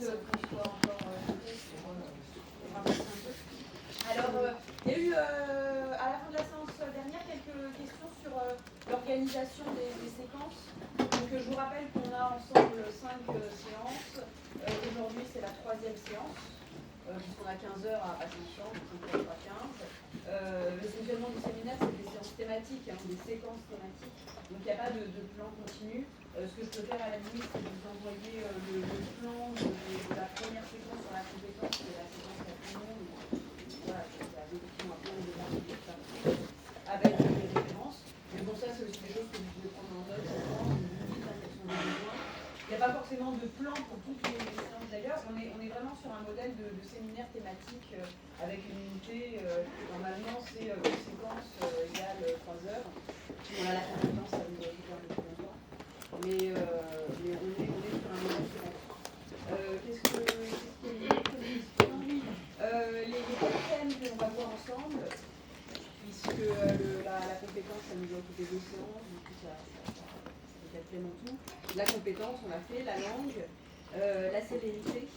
qu'on soit encore pour avancer un peu. Alors, il y a eu à la fin de la séance dernière quelques questions sur l'organisation des séquences. Donc, je vous rappelle qu'on a ensemble 5 séances. Aujourd'hui, c'est la 3e séance, puisqu'on a 15 heures à passer ensemble, donc on va 15. Le fonctionnement du séminaire, c'est des séances thématiques, des séquences thématiques. Donc, il n'y a pas de plan continu. Ce que je peux faire à la limite, c'est de vous envoyer le plan de la première séquence sur la compétence, qui est la séquence la plus longue. Voilà, il y a des documents à prendre avec des références. Mais bon, ça, c'est aussi des choses que vous pouvez prendre en note, je pense, vous dites quels sont les besoins. Il n'y a pas forcément de plan pour toutes les séances d'ailleurs. On est vraiment sur un modèle de séminaire thématique avec une unité. Normalement, c'est une séquence égale 3 heures. On a la compétence, ça nous occupe un peu plus longtemps. Mais on est sur un modèle thématique. Qu'est-ce qu'il y a comme question? Oui, les 4 thèmes que l'on va voir ensemble, puisque la compétence, ça nous a occupé 2 séances, du coup, ça fait 4 thèmes en tout. La compétence, on l'a fait, la langue, la sévérité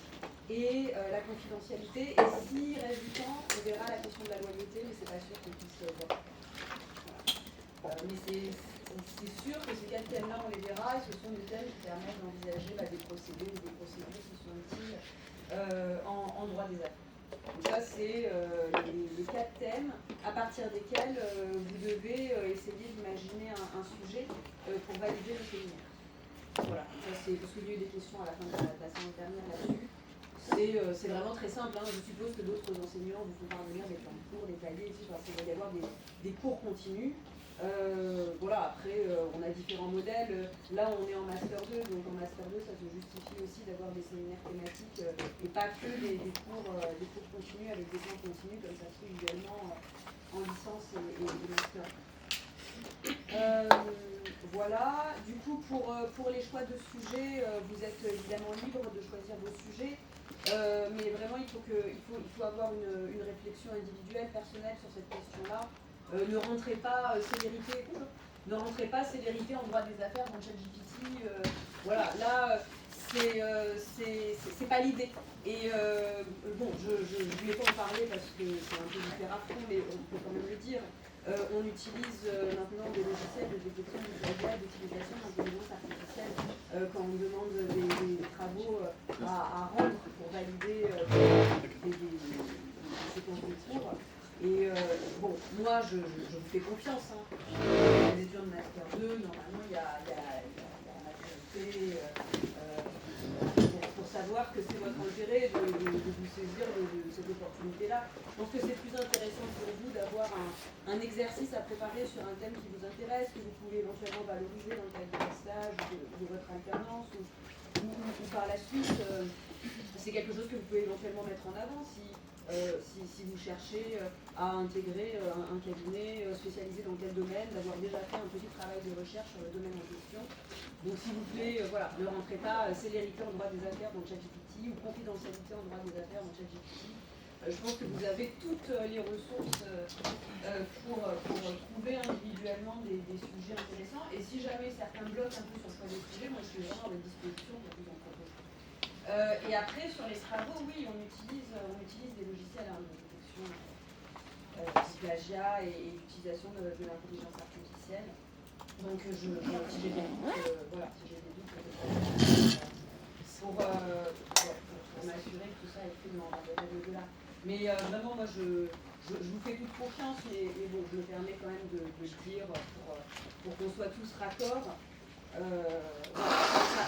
et la confidentialité. Et si reste du temps, on verra la question de la loyauté, mais c'est pas sûr qu'on puisse voir. Voilà. Mais c'est sûr que ces 4 thèmes-là, on les verra, et ce sont des thèmes qui permettent d'envisager des procédés ou des procédures qui sont utiles en droit des affaires. Donc ça, c'est les 4 thèmes à partir desquels vous devez essayer d'imaginer un sujet pour valider le séminaire. Voilà, ça c'est parce qu'il y a eu des questions à la fin de la séance dernière là-dessus. C'est vraiment très simple, hein. Je suppose que d'autres enseignants vous font parvenir des plans de cours détaillés, etc. Il va y avoir des cours continus. Voilà, après, on a différents modèles. Là, on est en Master 2, donc en Master 2, ça se justifie aussi d'avoir des séminaires thématiques et pas que des cours continus avec des plans continus, comme ça se fait usuellement en licence et Master. Voilà, du coup, pour les choix de sujets, vous êtes évidemment libre de choisir vos sujets. Mais vraiment, il faut avoir une réflexion individuelle, personnelle sur cette question-là. Ne rentrez pas sévérité. Ne rentrez pas sévérité en droit des affaires dans ChatGPT. Voilà, là, c'est pas l'idée. Et bon, je ne vais pas en parler parce que c'est un peu du fer à fond, mais on peut quand même le dire. On utilise maintenant des logiciels de détection du plagiat, d'utilisation d'intelligence artificielle quand on demande des travaux à rendre pour valider des séquences de cours. Et bon, moi je vous fais confiance. Les étudiants de Master 2, normalement il y a la maturité pour savoir que c'est votre intérêt de vous saisir de cette opportunité-là. Je pense que c'est plus intéressant pour vous d'avoir un exercice à préparer sur un thème qui vous intéresse, que vous pouvez éventuellement valoriser dans le cadre de votre stage, de votre alternance, ou par la suite, c'est quelque chose que vous pouvez éventuellement mettre en avant si vous cherchez à intégrer un cabinet spécialisé dans quel domaine, d'avoir déjà fait un petit travail de recherche sur le domaine en question. Donc s'il vous plaît, voilà, ne rentrez pas célérité en droit des affaires dans ChatGPT ou confidentialité en droit des affaires dans ChatGPT. Je pense que vous avez toutes les ressources pour trouver individuellement des sujets intéressants. Et si jamais certains bloquent un peu sur le choix des sujets, moi je suis vraiment à votre disposition pour vous en proposer. Et après, sur les travaux, oui, on utilise des logiciels de détection du plagiat et l'utilisation de l'intelligence artificielle. Donc, si j'ai des doutes, voilà, pour m'assurer que tout ça est fait dans les règles de l'art. Mais vraiment, moi, je vous fais toute confiance, et bon, je me permets quand même de le dire pour qu'on soit tous raccords.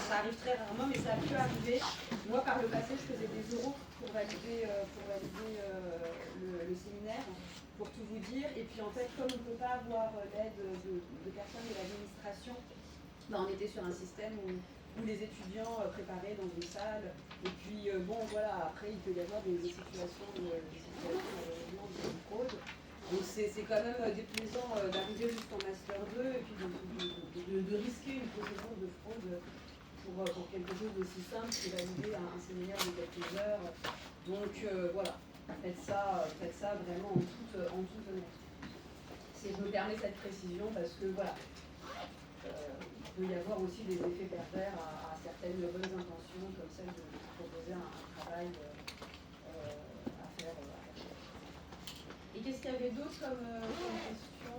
Ça arrive très rarement, mais ça a pu arriver. Moi, par le passé, je faisais des oraux pour valider le séminaire, pour tout vous dire. Et puis, en fait, comme on ne peut pas avoir l'aide de personnes de l'administration, on était sur un système où les étudiants préparaient dans une salle. Et puis, bon, voilà, après, il peut y avoir des situations malheureusement de fraude. Donc c'est quand même déplaisant d'arriver jusqu'en Master 2 et puis de risquer une procédure de fraude pour quelque chose d'aussi simple que valider un séminaire de quelques heures. Donc voilà, faites ça vraiment en toute honnêteté. Je me permets cette précision parce que voilà, peut y avoir aussi des effets pervers à certaines bonnes intentions, comme celle de proposer un travail à faire. Et qu'est-ce qu'il y avait d'autre comme question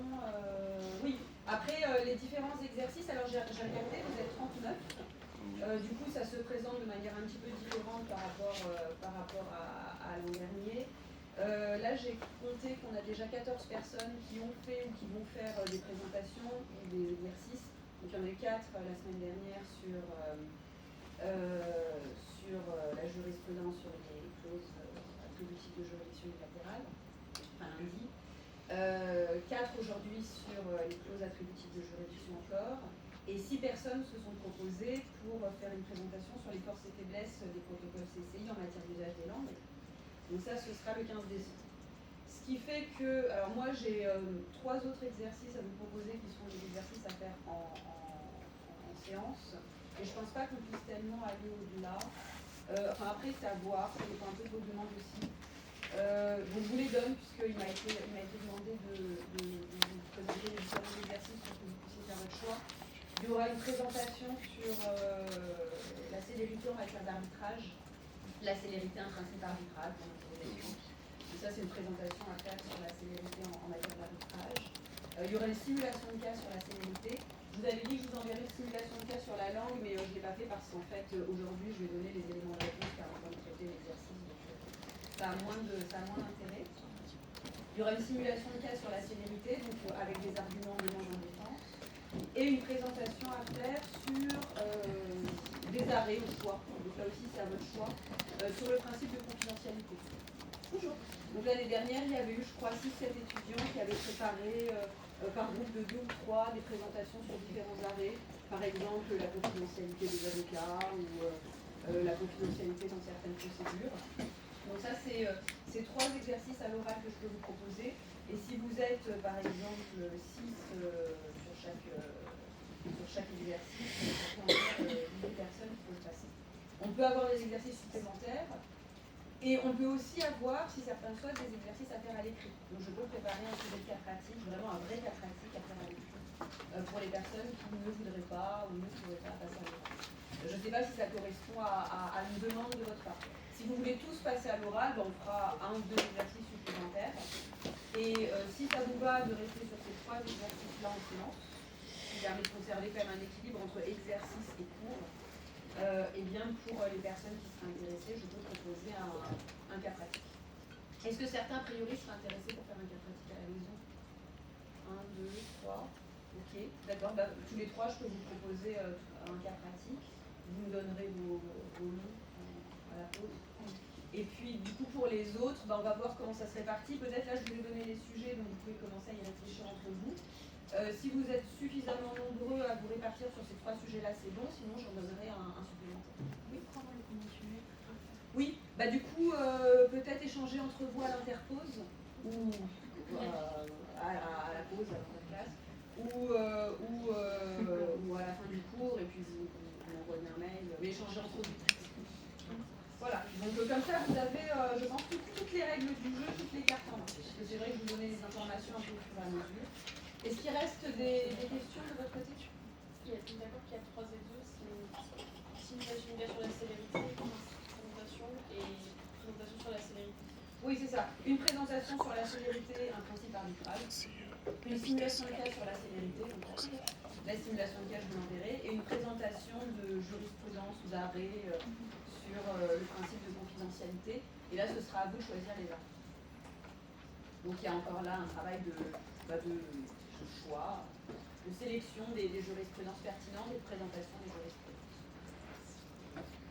Oui, après les différents exercices, alors j'ai regardé, vous êtes 39. Du coup, ça se présente de manière un petit peu différente par rapport à l'an dernier. Là, j'ai compté qu'on a déjà 14 personnes qui ont fait ou qui vont faire des présentations ou des exercices. Donc, il y en a eu 4 la semaine dernière sur la jurisprudence sur les clauses attributives de juridiction bilatérale, enfin lundi. 4 aujourd'hui sur les clauses attributives de juridiction encore. Et 6 personnes se sont proposées pour faire une présentation sur les forces et faiblesses des protocoles CCI en matière d'usage des langues. Donc ça, ce sera le 15 décembre. Ce qui fait que, alors moi j'ai 3 autres exercices à vous proposer qui sont des exercices à faire en séance. Et je pense pas qu'on puisse tellement aller au-delà. Enfin après c'est à voir, ça dépend un peu de vos demandes aussi. Donc je vous les donne puisqu'il m'a été demandé de vous présenter les différents exercices pour que vous puissiez faire votre choix. Il y aura une présentation sur la célérité en matière d'arbitrage, la célérité un principe arbitral pour l'interrogation. Donc ça c'est une présentation à faire sur la célérité en matière d'arbitrage. Il y aura une simulation de cas sur la célérité. Je vous avais dit que je vous enverrais une simulation de cas sur la langue, mais je ne l'ai pas fait parce qu'en fait aujourd'hui je vais donner les éléments de réponse car on va traiter l'exercice. Ça a moins d'intérêt. Il y aura une simulation de cas sur la célérité, donc avec des arguments de en défense, et une présentation à faire sur des arrêts au choix. Donc là aussi c'est à votre choix, sur le principe de confidentialité. Bonjour. Donc l'année dernière, il y avait eu, je crois, 6-7 étudiants qui avaient préparé par groupe de 2 ou 3 des présentations sur différents arrêts. Par exemple, la confidentialité des avocats ou la confidentialité dans certaines procédures. Donc ça, c'est 3 exercices à l'oral que je peux vous proposer. Et si vous êtes, par exemple, 6 sur chaque exercice, ça peut en faire 10 personnes qui peuvent passer. On peut avoir des exercices supplémentaires. Et on peut aussi avoir, si certains souhaitent, des exercices à faire à l'écrit. Donc je peux préparer un sujet de cas pratique, vraiment un vrai cas pratique à faire à l'écrit, pour les personnes qui ne voudraient pas ou ne pourraient pas passer à l'oral. Je ne sais pas si ça correspond à une demande de votre part. Si vous voulez tous passer à l'oral, on fera 1 ou 2 exercices supplémentaires. Et si ça vous va de rester sur ces 3 exercices-là en séance, qui permet de conserver quand même un équilibre entre exercice et cours, et bien pour les personnes qui seraient intéressées, je peux proposer un cas pratique. Est-ce que certains, a priori, seraient intéressés pour faire un cas pratique à la maison? 1, 2, 3. Ok, d'accord. Tous les 3, je peux vous proposer un cas pratique. Vous me donnerez vos noms à la pause. Et puis, du coup, pour les autres, on va voir comment ça se répartit. Peut-être là, je vous ai donné les sujets, donc vous pouvez commencer à y réfléchir entre vous. Si vous êtes suffisamment nombreux à vous répartir sur ces 3 sujets-là, c'est bon. Sinon, j'en donnerai un supplémentaire. Oui, oui, du coup, peut-être échanger entre vous à l'interpause ou à la pause, à l'interclasse, ou à la fin du cours, et puis vous envoyez un mail, mais échanger entre vous. Voilà, donc comme ça, vous avez, je pense, toutes les règles du jeu, toutes les cartes en main. Parce que c'est vrai que je vous donnais les informations un peu au fur et à mesure. Est-ce qu'il reste des questions de votre côté? D'accord qu'il y a 3 et 2, c'est simulation de cas sur la célérité, présentation et présentation sur la célérité. Oui, c'est ça. Une présentation sur la célérité, un principe arbitral. Une simulation de cas sur la célérité, donc la simulation de cas, je vous l'enverrai, et une présentation de jurisprudence ou d'arrêt sur le principe de confidentialité. Et là, ce sera à vous de choisir les arrêts. Donc il y a encore là un travail de choix, de sélection des jurisprudences pertinentes et de présentation des jurisprudences.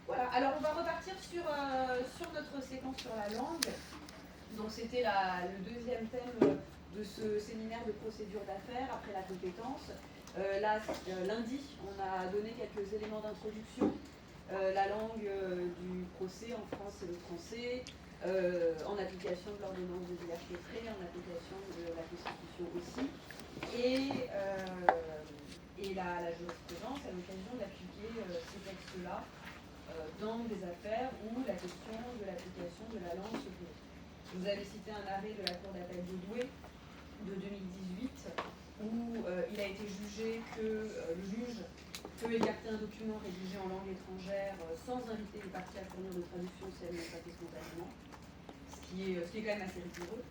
Voilà, alors on va repartir sur notre séquence sur la langue. Donc c'était le deuxième thème de ce séminaire de procédure d'affaires après la compétence. Lundi, on a donné quelques éléments d'introduction. La langue du procès en France, c'est le français. En application de l'ordonnance de Villers-Cotterêts, en application de la Constitution aussi. Et la jurisprudence a l'occasion d'appliquer ces textes-là dans des affaires où la question de l'application de la langue se pose. Vous avez cité un arrêt de la Cour d'appel de Douai de 2018 où il a été jugé que le juge peut écarter un document rédigé en langue étrangère sans inviter les parties à fournir de traduction si elles n'ont pas fait spontanément, ce qui est quand même assez rigoureux.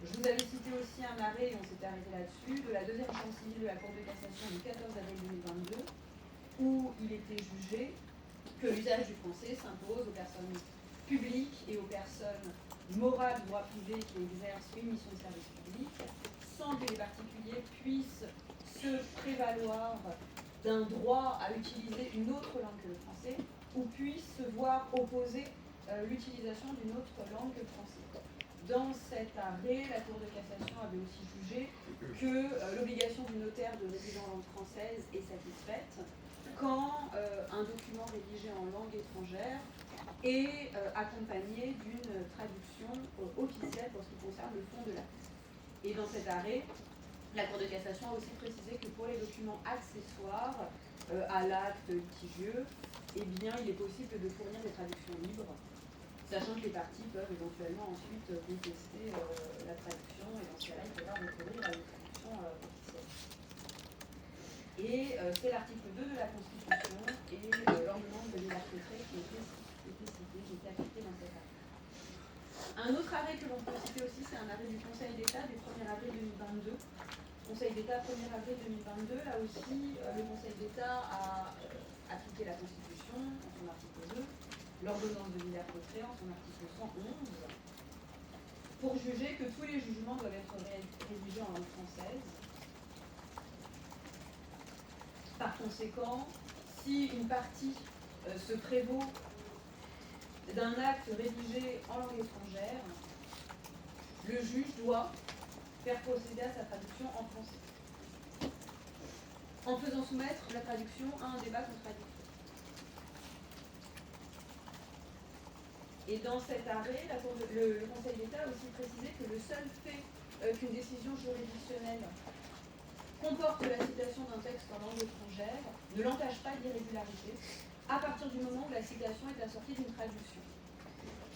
Je vous avais cité aussi un arrêt, et on s'était arrêté là-dessus, de la deuxième chambre civile de la Cour de cassation du 14 avril 2022, où il était jugé que l'usage du français s'impose aux personnes publiques et aux personnes morales de droit privé qui exercent une mission de service public, sans que les particuliers puissent se prévaloir d'un droit à utiliser une autre langue que le français, ou puissent se voir opposer l'utilisation d'une autre langue que le français. Dans cet arrêt, la Cour de cassation avait aussi jugé que l'obligation du notaire de rédiger en langue française est satisfaite quand un document rédigé en langue étrangère est accompagné d'une traduction officielle pour ce qui concerne le fond de l'acte. Et dans cet arrêt, la Cour de cassation a aussi précisé que pour les documents accessoires à l'acte litigieux, eh bien, il est possible de fournir des traductions libres, sachant que les parties peuvent éventuellement ensuite contester la traduction, et dans ce cas-là, il faudra recourir à une traduction officielle. Et c'est l'article 2 de la Constitution et l'ordonnance de Villers-Cotterêts qui était cité, qui était appliqué dans cet arrêt. Un autre arrêt que l'on peut citer aussi, c'est un arrêt du Conseil d'État du 1er avril 2022. Conseil d'État 1er avril 2022, là aussi, le Conseil d'État a appliqué la Constitution en son article 2, l'ordonnance de Villers-Cotterêts en son article 111, pour juger que tous les jugements doivent être rédigés en langue française. Par conséquent, si une partie se prévaut d'un acte rédigé en langue étrangère, le juge doit faire procéder à sa traduction en français, en faisant soumettre la traduction à un débat contradictoire. Et dans cet arrêt, le Conseil d'État a aussi précisé que le seul fait qu'une décision juridictionnelle comporte la citation d'un texte en langue étrangère ne l'entache pas d'irrégularité à partir du moment où la citation est assortie d'une traduction.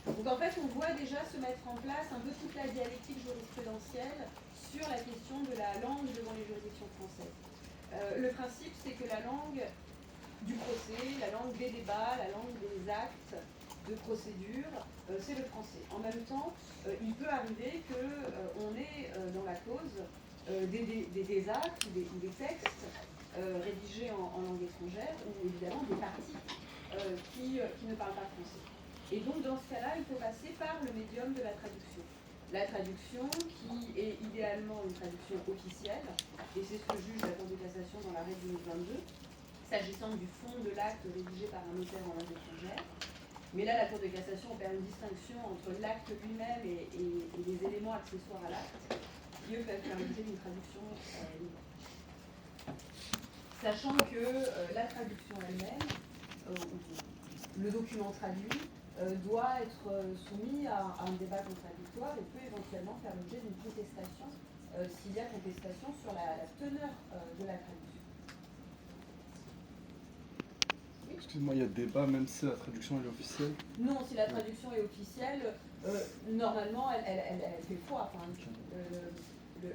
Donc en fait, on voit déjà se mettre en place un peu toute la dialectique jurisprudentielle sur la question de la langue devant les juridictions françaises. Le principe, c'est que la langue du procès, la langue des débats, la langue des actes de procédure, c'est le français. En même temps, il peut arriver qu'on ait dans la cause des actes ou des textes rédigés en langue étrangère, ou évidemment des parties qui ne parlent pas français. Et donc dans ce cas-là, il faut passer par le médium de la traduction. La traduction qui est idéalement une traduction officielle, et c'est ce que juge la Cour de cassation dans l'arrêt 2022, s'agissant du fond de l'acte rédigé par un notaire en langue étrangère. Mais là, la Cour de cassation opère une distinction entre l'acte lui-même et les éléments accessoires à l'acte, qui eux peuvent faire l'objet d'une traduction libre. Sachant que la traduction elle-même, le document traduit, doit être soumis à un débat contradictoire et peut éventuellement faire l'objet d'une contestation s'il y a contestation sur la teneur de la traduction. Oui. Excuse-moi, il y a débat même si la traduction est officielle? Non, si la traduction est officielle, normalement elle fait foi. Enfin,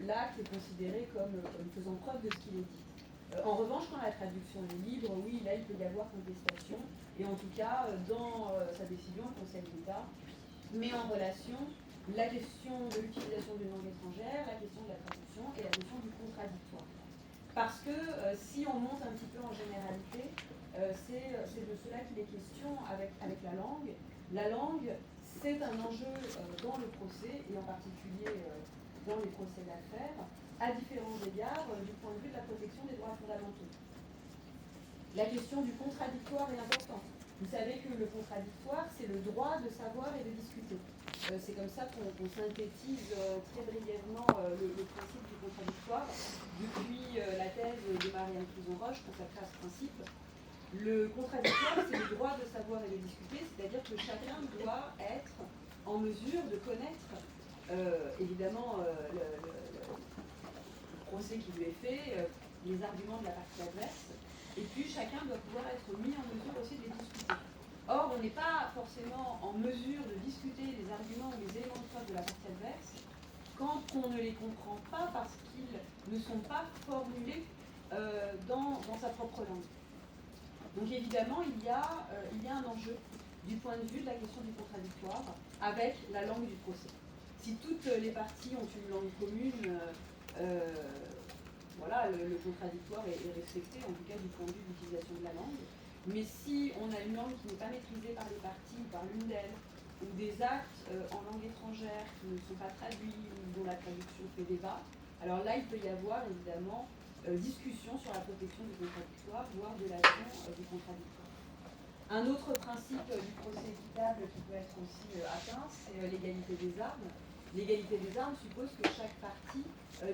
l'acte est considéré comme faisant preuve de ce qu'il est dit. En revanche, quand la traduction est libre, oui, là il peut y avoir contestation. Et en tout cas, dans sa décision, le Conseil d'État met en relation la question de l'utilisation d'une langue étrangère, la question de la traduction et la question du contradictoire. Parce que si on monte un petit peu en généralité, c'est de cela qu'il est question avec la langue. La langue, c'est un enjeu dans le procès, et en particulier dans les procès d'affaires, à différents égards du point de vue de la protection des droits fondamentaux. La question du contradictoire est importante. Vous savez que le contradictoire, c'est le droit de savoir et de discuter. C'est comme ça qu'on synthétise très brièvement le principe du contradictoire. Depuis la thèse de Marianne Crison-Roche consacrée à ce principe, le contradictoire, c'est le droit de savoir et de discuter, c'est-à-dire que chacun doit être en mesure de connaître, évidemment, le procès qui lui est fait, les arguments de la partie adverse, et puis chacun doit pouvoir être mis en mesure aussi de les discuter. Or, on n'est pas forcément en mesure de discuter les arguments ou les éléments de preuve de la partie adverse quand on ne les comprend pas parce qu'ils ne sont pas formulés dans sa propre langue. Donc évidemment, il y a un enjeu du point de vue de la question du contradictoire avec la langue du procès. Si toutes les parties ont une langue commune, voilà, le contradictoire est respecté, en tout cas du point de vue de l'utilisation de la langue. Mais si on a une langue qui n'est pas maîtrisée par les parties, par l'une d'elles, ou des actes en langue étrangère qui ne sont pas traduits ou dont la traduction fait débat, alors là, il peut y avoir évidemment discussion sur la protection du contradictoire, voire de l'action du contradictoire. Un autre principe du procès équitable qui peut être aussi atteint, c'est l'égalité des armes. L'égalité des armes suppose que chaque partie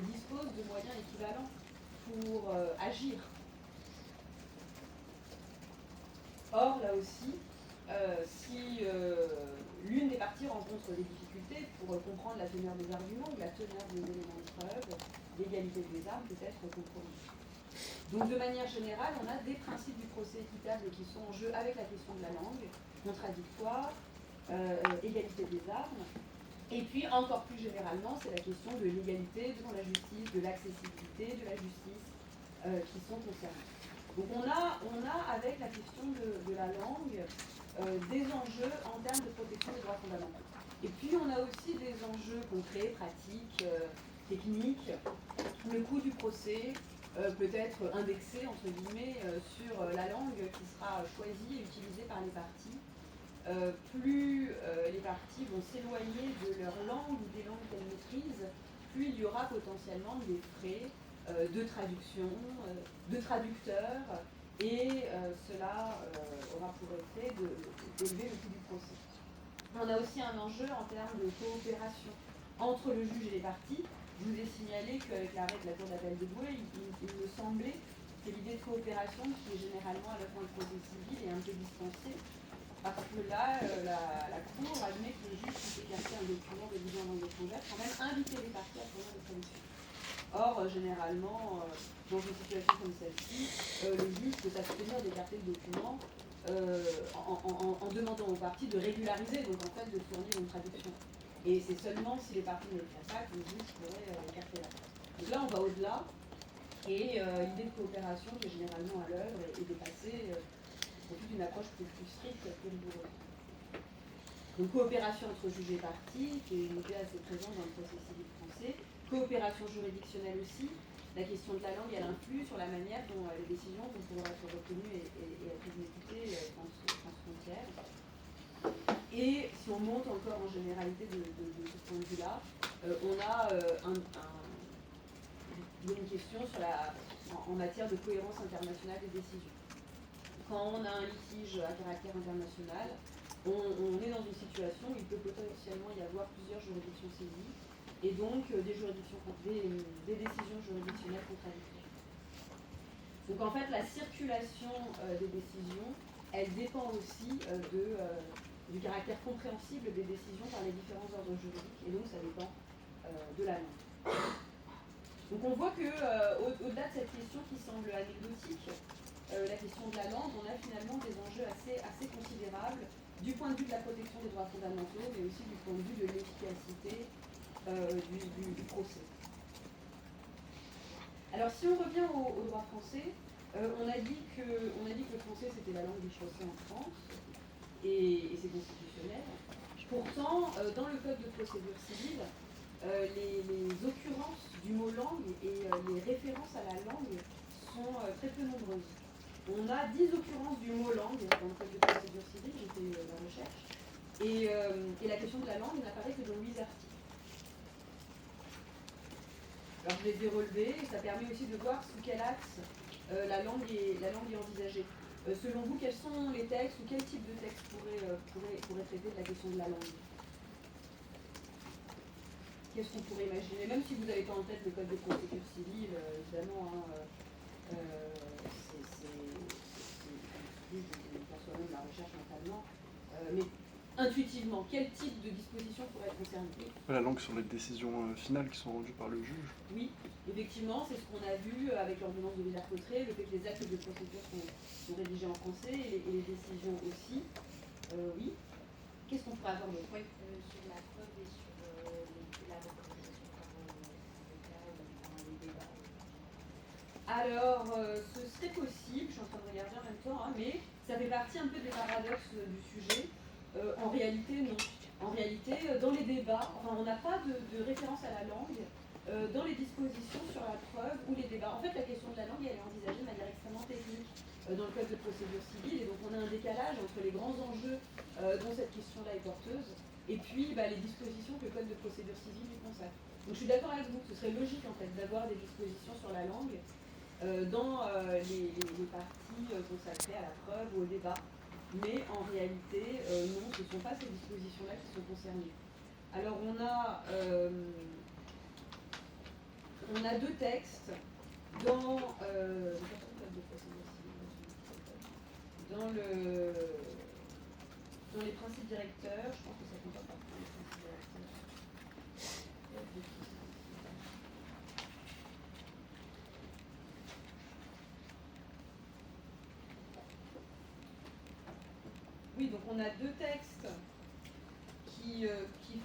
dispose de moyens équivalents pour agir. Or, là aussi, si l'une des parties rencontre des difficultés pour comprendre la teneur des arguments ou la teneur des éléments de preuve, l'égalité des armes peut être compromise. Donc de manière générale, on a des principes du procès équitable qui sont en jeu avec la question de la langue, contradictoire, égalité des armes, et puis encore plus généralement, c'est la question de l'égalité devant la justice, de l'accessibilité de la justice qui sont concernées. Donc on a avec la question de la langue des enjeux en termes de protection des droits fondamentaux. Et puis on a aussi des enjeux concrets, pratiques, techniques. Le coût du procès peut être indexé, entre guillemets, sur la langue qui sera choisie et utilisée par les parties. Plus les parties vont s'éloigner de leur langue ou des langues qu'elles maîtrisent, plus il y aura potentiellement des frais de traduction, de traducteurs, et cela aura pour effet d'élever le coût du procès. On a aussi un enjeu en termes de coopération entre le juge et les parties. Je vous ai signalé qu'avec l'arrêt de la Cour d'appel de Douai, il me semblait que l'idée de coopération, qui est généralement à la fin du procès civil, est un peu dispensée, parce que là, la Cour admet que le juge puisse écarter un document rédigé en langue étrangère, quand même inviter les parties à fournir des traductions. Or, généralement, dans une situation comme celle-ci, le juge peut s'abstenir d'écarter le document en demandant aux parties de régulariser, donc en fait de fournir une traduction. Et c'est seulement si les parties ne le font pas que le juge pourrait écarter la traduction. Donc là, on va au-delà, et l'idée de coopération qui est généralement à l'œuvre est dépassée pour toute une approche plus stricte et plus rigoureuse. Donc coopération entre juges et parties, qui est une idée assez présente dans le procès civil français. Coopération juridictionnelle aussi. La question de la langue, elle influe sur la manière dont les décisions vont pouvoir être retenues et être exécutées transfrontières. Et si on monte encore en généralité de ce point de vue-là, on a une question sur en matière de cohérence internationale des décisions. Quand on a un litige à caractère international, on est dans une situation où il peut potentiellement y avoir plusieurs juridictions saisies, et donc des décisions juridictionnelles contradictoires. Donc en fait, la circulation des décisions, elle dépend aussi du caractère compréhensible des décisions par les différents ordres juridiques, et donc ça dépend de la langue. Donc on voit qu'au-delà de cette question qui semble anecdotique, la question de la langue, on a finalement des enjeux assez considérables du point de vue de la protection des droits fondamentaux, mais aussi du point de vue de l'efficacité du procès. Alors si on revient au droit français, on a dit que le français c'était la langue du procès en France, et c'est constitutionnel. Pourtant, dans le code de procédure civile, les occurrences du mot langue et les références à la langue sont très peu nombreuses. On a 10 occurrences du mot langue dans le code de procédure civile, j'ai fait la recherche, et la question de la langue n'apparaît que dans 8 articles. Alors je les ai relevés, et ça permet aussi de voir sous quel axe la langue est envisagée. Selon vous, quels sont les textes ou quel type de texte pourrait traiter de la question de la langue? Qu'est-ce qu'on pourrait imaginer? Même si vous n'avez pas en tête le code de procédure civile, évidemment, je pense soi-même la recherche mentalement, mais intuitivement, quel type de disposition pourrait être concernée? La langue sur les décisions finales qui sont rendues par le juge. Oui, effectivement, c'est ce qu'on a vu avec l'ordonnance de Villers-Cotterêts, le fait que les actes de procédure sont rédigés en français et les décisions aussi. Oui. Qu'est-ce qu'on pourrait avoir d'autre? Oui, sur la preuve et sur la représentation par les débats. Alors, ce serait possible, je suis en train de regarder en même temps, hein, mais ça fait partie un peu des paradoxes du sujet. En réalité, non. En réalité, dans les débats, enfin, on n'a pas de référence à la langue dans les dispositions sur la preuve ou les débats. En fait, la question de la langue, elle est envisagée de manière extrêmement technique dans le code de procédure civile, et donc on a un décalage entre les grands enjeux dont cette question-là est porteuse, et puis les dispositions que le code de procédure civile lui consacre. Donc je suis d'accord avec vous, ce serait logique en fait d'avoir des dispositions sur la langue dans les parties consacrées à la preuve ou au débat. Mais en réalité, non, ce ne sont pas ces dispositions-là qui sont concernées. Alors on a deux textes dans dans les principes directeurs. Je pense que ça compte pas partie des principes directeurs. Oui, donc on a deux textes qui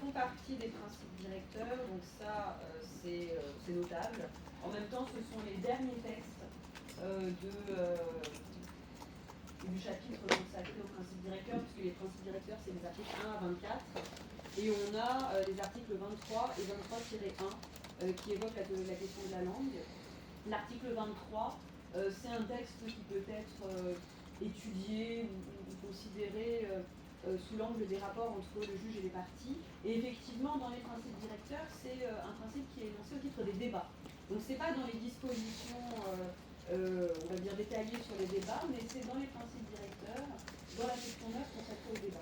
font partie des principes directeurs, donc ça c'est notable. En même temps, ce sont les derniers textes du chapitre consacré aux principes directeurs, puisque les principes directeurs c'est les articles 1 à 24, et on a les articles 23 et 23-1 qui évoquent la question de la langue. L'article 23, c'est un texte qui peut être étudié ou considéré sous l'angle des rapports entre le juge et les parties. Et effectivement, dans les principes directeurs, c'est un principe qui est énoncé au titre des débats. Donc c'est pas dans les dispositions, on va dire, détaillées sur les débats, mais c'est dans les principes directeurs, dans la section 9 consacrée au débat.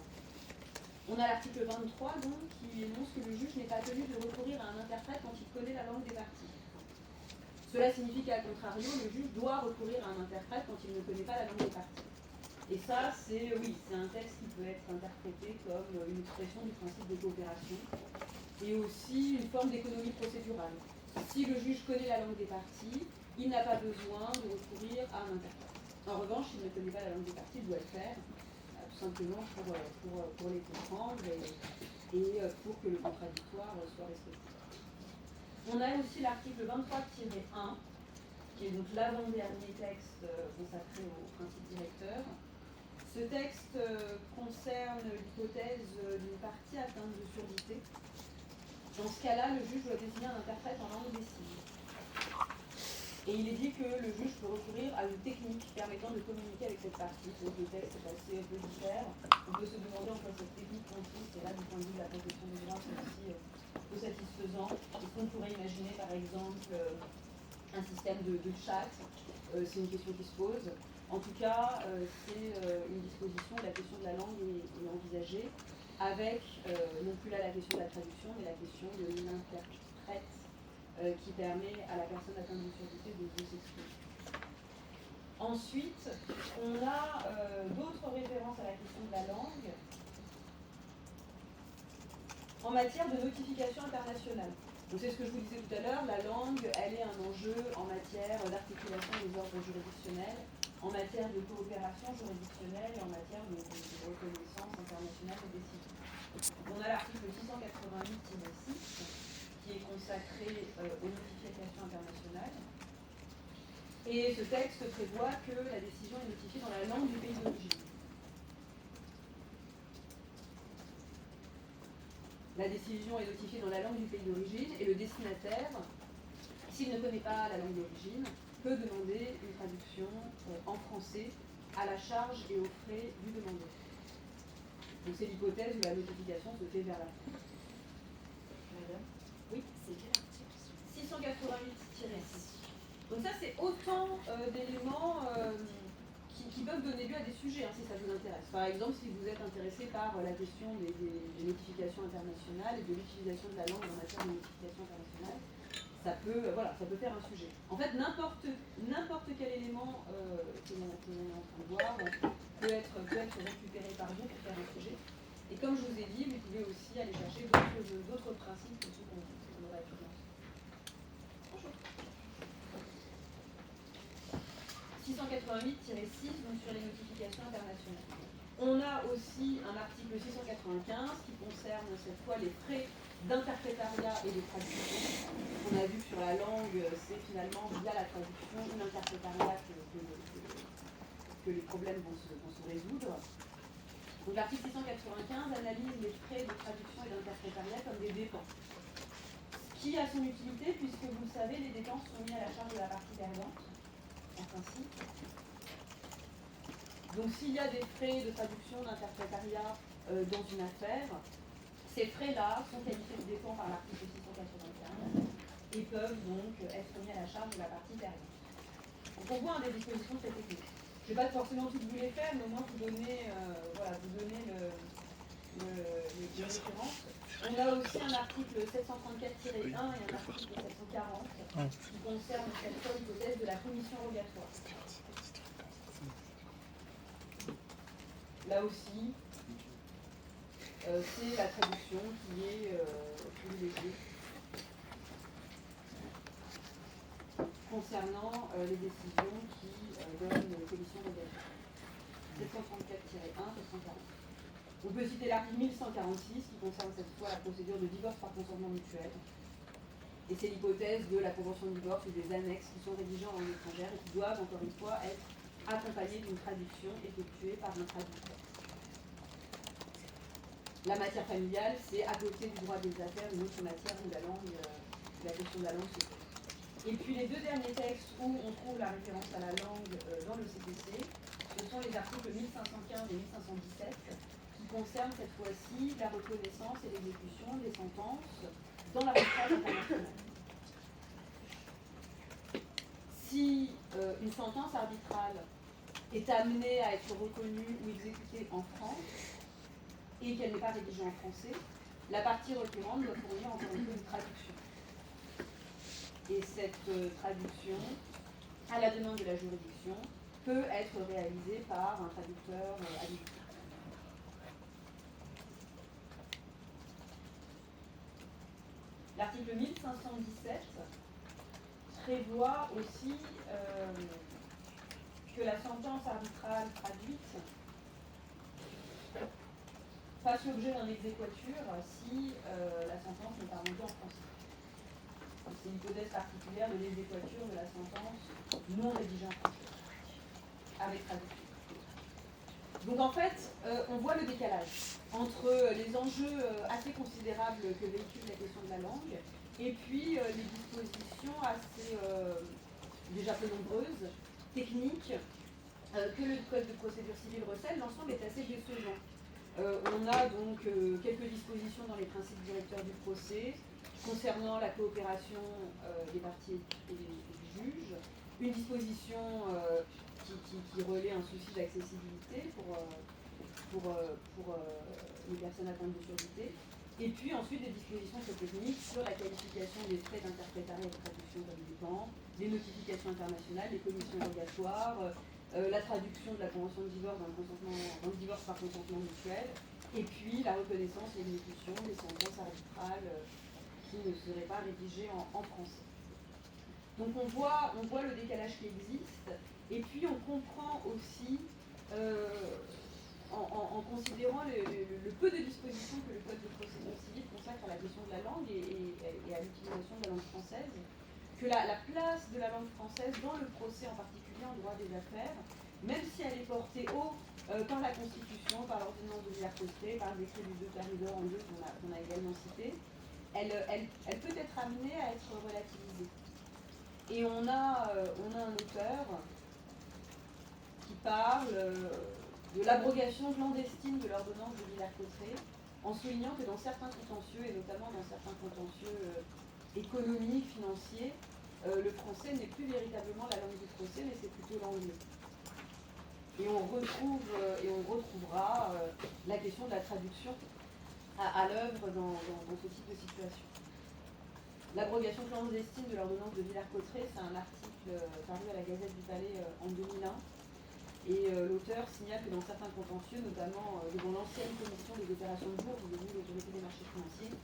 On a l'article 23, donc, qui énonce que le juge n'est pas tenu de recourir à un interprète quand il connaît la langue des parties. Cela signifie qu'à contrario, le juge doit recourir à un interprète quand il ne connaît pas la langue des parties. Et ça, c'est un texte qui peut être interprété comme une expression du principe de coopération et aussi une forme d'économie procédurale. Si le juge connaît la langue des parties, il n'a pas besoin de recourir à un interprète. En revanche, s'il ne connaît pas la langue des parties, il doit le faire, tout simplement pour les comprendre et pour que le contradictoire soit respecté. On a aussi l'article 23-1, qui est donc l'avant-dernier texte consacré aux principes directeurs. Ce texte concerne l'hypothèse d'une partie atteinte de surdité. Dans ce cas-là, le juge doit désigner un interprète en langue des signes. Et il est dit que le juge peut recourir à une technique permettant de communiquer avec cette partie. Donc le texte est assez diffère. On peut se demander en quoi cette technique consiste, et là, du point de vue de la protection des droits, c'est aussi peu satisfaisant. Est-ce qu'on pourrait imaginer, par exemple, un système de chat? C'est une question qui se pose. En tout cas, c'est une disposition où la question de la langue est envisagée, avec non plus là la question de la traduction, mais la question de l'interprète qui permet à la personne atteinte de surdité de s'exprimer. Ensuite, on a d'autres références à la question de la langue en matière de notification internationale. Donc c'est ce que je vous disais tout à l'heure, la langue, elle est un enjeu en matière d'articulation des ordres juridictionnels, en matière de coopération juridictionnelle et en matière de reconnaissance internationale des décisions. On a l'article 688-6 qui est consacré aux notifications internationales. Et ce texte prévoit que la décision est notifiée dans la langue du pays d'origine. La décision est notifiée dans la langue du pays d'origine et le destinataire, s'il ne connaît pas la langue d'origine, peut demander une traduction en français à la charge et aux frais du demandeur. Donc c'est l'hypothèse où la notification se fait vers la France. Madame ? Oui ? C'est quel article ? 688-6. Donc ça c'est autant d'éléments qui peuvent donner lieu à des sujets, si ça vous intéresse. Par exemple, si vous êtes intéressé par la question des notifications internationales et de l'utilisation de la langue en matière de notification internationale, ça peut faire un sujet. En fait, n'importe quel élément que l'on est en train de voir peut être récupéré par vous pour faire un sujet. Et comme je vous ai dit, vous pouvez aussi aller chercher d'autres principes que ceux qu'on aura étudiés. Bonjour. 688-6, donc sur les notifications internationales. On a aussi un article 695 qui concerne cette fois les frais d'interprétariat et de traduction. On a vu que sur la langue, c'est finalement via la traduction ou l'interprétariat que les problèmes vont se résoudre. Donc l'article 695 analyse les frais de traduction et d'interprétariat comme des dépenses. Qui a son utilité puisque vous le savez, les dépenses sont mises à la charge de la partie perdante, en principe. Donc s'il y a des frais de traduction, d'interprétariat dans une affaire, ces frais-là sont qualifiés de dépenses par l'article 695 et peuvent donc être mis à la charge de la partie perdante. Donc on voit des dispositions très techniques. Je ne vais pas forcément toutes vous les faire, mais au moins vous donner, les références. On a aussi un article 734-1 et un article 740 qui concerne cette fois l'hypothèse de la commission rogatoire. Là aussi, c'est la traduction qui est privilégiée concernant les décisions qui donnent commission rogatoire. 734-1, 740. On peut citer l'article 1146 qui concerne cette fois la procédure de divorce par consentement mutuel. Et c'est l'hypothèse de la convention de divorce et des annexes qui sont rédigées en langue étrangère et qui doivent encore une fois être accompagnées d'une traduction effectuée par un traducteur. La matière familiale, c'est à côté du droit des affaires une autre matière où la langue, la question de la langue se pose. Et puis les deux derniers textes où on trouve la référence à la langue dans le CPC, ce sont les articles 1515 et 1517 qui concernent cette fois-ci la reconnaissance et l'exécution des sentences dans l'arbitrage international. Si une sentence arbitrale est amenée à être reconnue ou exécutée en France et qu'elle n'est pas rédigée en français, la partie requérante doit fournir encore une fois une traduction. Et cette traduction, à la demande de la juridiction, peut être réalisée par un traducteur habilité. L'article 1517 prévoit aussi que la sentence arbitrale traduite fasse l'objet d'un exéquatur si la sentence n'est pas rendue en français. C'est l'hypothèse particulière de l'exéquatur de la sentence non rédigée en français, avec traduction. Donc en fait, on voit le décalage entre les enjeux assez considérables que véhicule la question de la langue et puis les dispositions assez déjà peu nombreuses, techniques, que le Code de procédure civile recèle. L'ensemble est assez décevant. On a donc quelques dispositions dans les principes directeurs du procès concernant la coopération des parties et du juge, une disposition qui relaie un souci d'accessibilité pour les personnes atteintes de surdité, et puis ensuite des dispositions très techniques sur la qualification des frais d'interprétariat et de traduction comme dépend, les notifications internationales, les commissions rogatoires, la traduction de la convention de divorce dans le divorce par consentement mutuel, et puis la reconnaissance et l'exécution des sentences arbitrales qui ne seraient pas rédigées en français. Donc on voit le décalage qui existe, et puis on comprend aussi, en considérant le peu de dispositions que le Code de procédure civile consacre à la question de la langue et à l'utilisation de la langue française, que la place de la langue française dans le procès, en particulier en droit des affaires, même si elle est portée haut par la Constitution, par l'ordonnance de Villers-Cotterêts, par le décret du 2 Paris-Dor en 2 qu'on a également cité, elle peut être amenée à être relativisée. Et on a un auteur qui parle de l'abrogation clandestine de l'ordonnance de Villers-Cotterêts, en soulignant que dans certains contentieux, et notamment dans certains contentieux économiques, financiers, le français n'est plus véritablement la langue du procès, mais c'est plutôt l'anglais. Et on retrouvera la question de la traduction à l'œuvre dans ce type de situation. L'abrogation clandestine de l'ordonnance de Villers-Cotterêts, c'est un article paru à la Gazette du Palais en 2001. Et l'auteur signale que dans certains contentieux, notamment devant l'ancienne commission des opérations de bourse, devenue l'autorité des marchés financiers,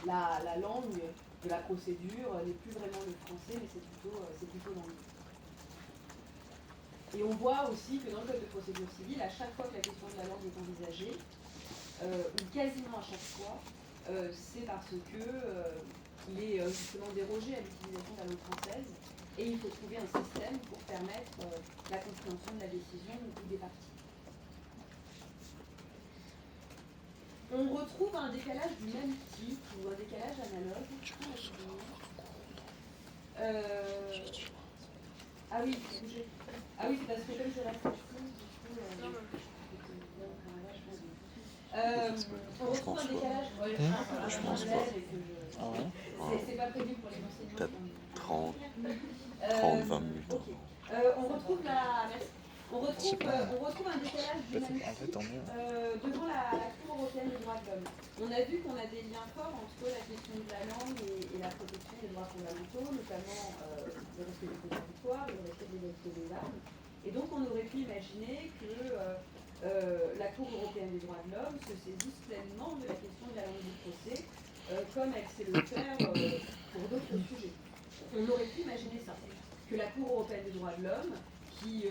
la langue de la procédure n'est plus vraiment le français, mais c'est plutôt l'anglais. Et on voit aussi que dans le code de procédure civile, à chaque fois que la question de la langue est envisagée, ou quasiment à chaque fois, c'est parce que il est justement dérogé à l'utilisation de la langue française, et il faut trouver un système pour permettre la compréhension de la décision ou des parties. On retrouve un décalage du même type, ou un décalage analogue. Ah oui, c'est bougé. Ah oui, c'est parce que comme je reste ici, on retrouve un décalage. Je pense pas. Ah ouais? C'est pas prévu pour les enseignants. Peut-être 30-20 minutes. Ok. On retrouve on retrouve un décalage du même type devant la Cour européenne des droits de l'homme. On a vu qu'on a des liens forts entre la question de la langue et la protection des droits fondamentaux, notamment le respect des contradictoires, le respect de l'égalité des armes. Et donc on aurait pu imaginer que la Cour européenne des droits de l'homme se saisisse pleinement de la question de la langue du procès, comme elle sait le faire pour d'autres sujets. On aurait pu imaginer ça, que la Cour européenne des droits de l'homme, qui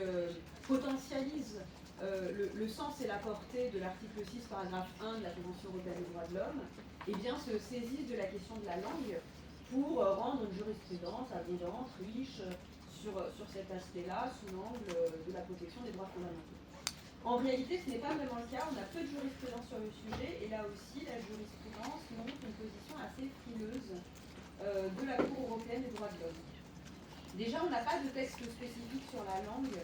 potentialise le sens et la portée de l'article 6, paragraphe 1 de la Convention européenne des droits de l'homme, eh bien se saisisse de la question de la langue pour rendre une jurisprudence abondante, riche sur cet aspect-là, sous l'angle de la protection des droits fondamentaux. En réalité, ce n'est pas vraiment le cas. On a peu de jurisprudence sur le sujet, et là aussi, la jurisprudence montre une position assez frileuse de la Cour européenne des droits de l'homme. Déjà, on n'a pas de texte spécifique sur la langue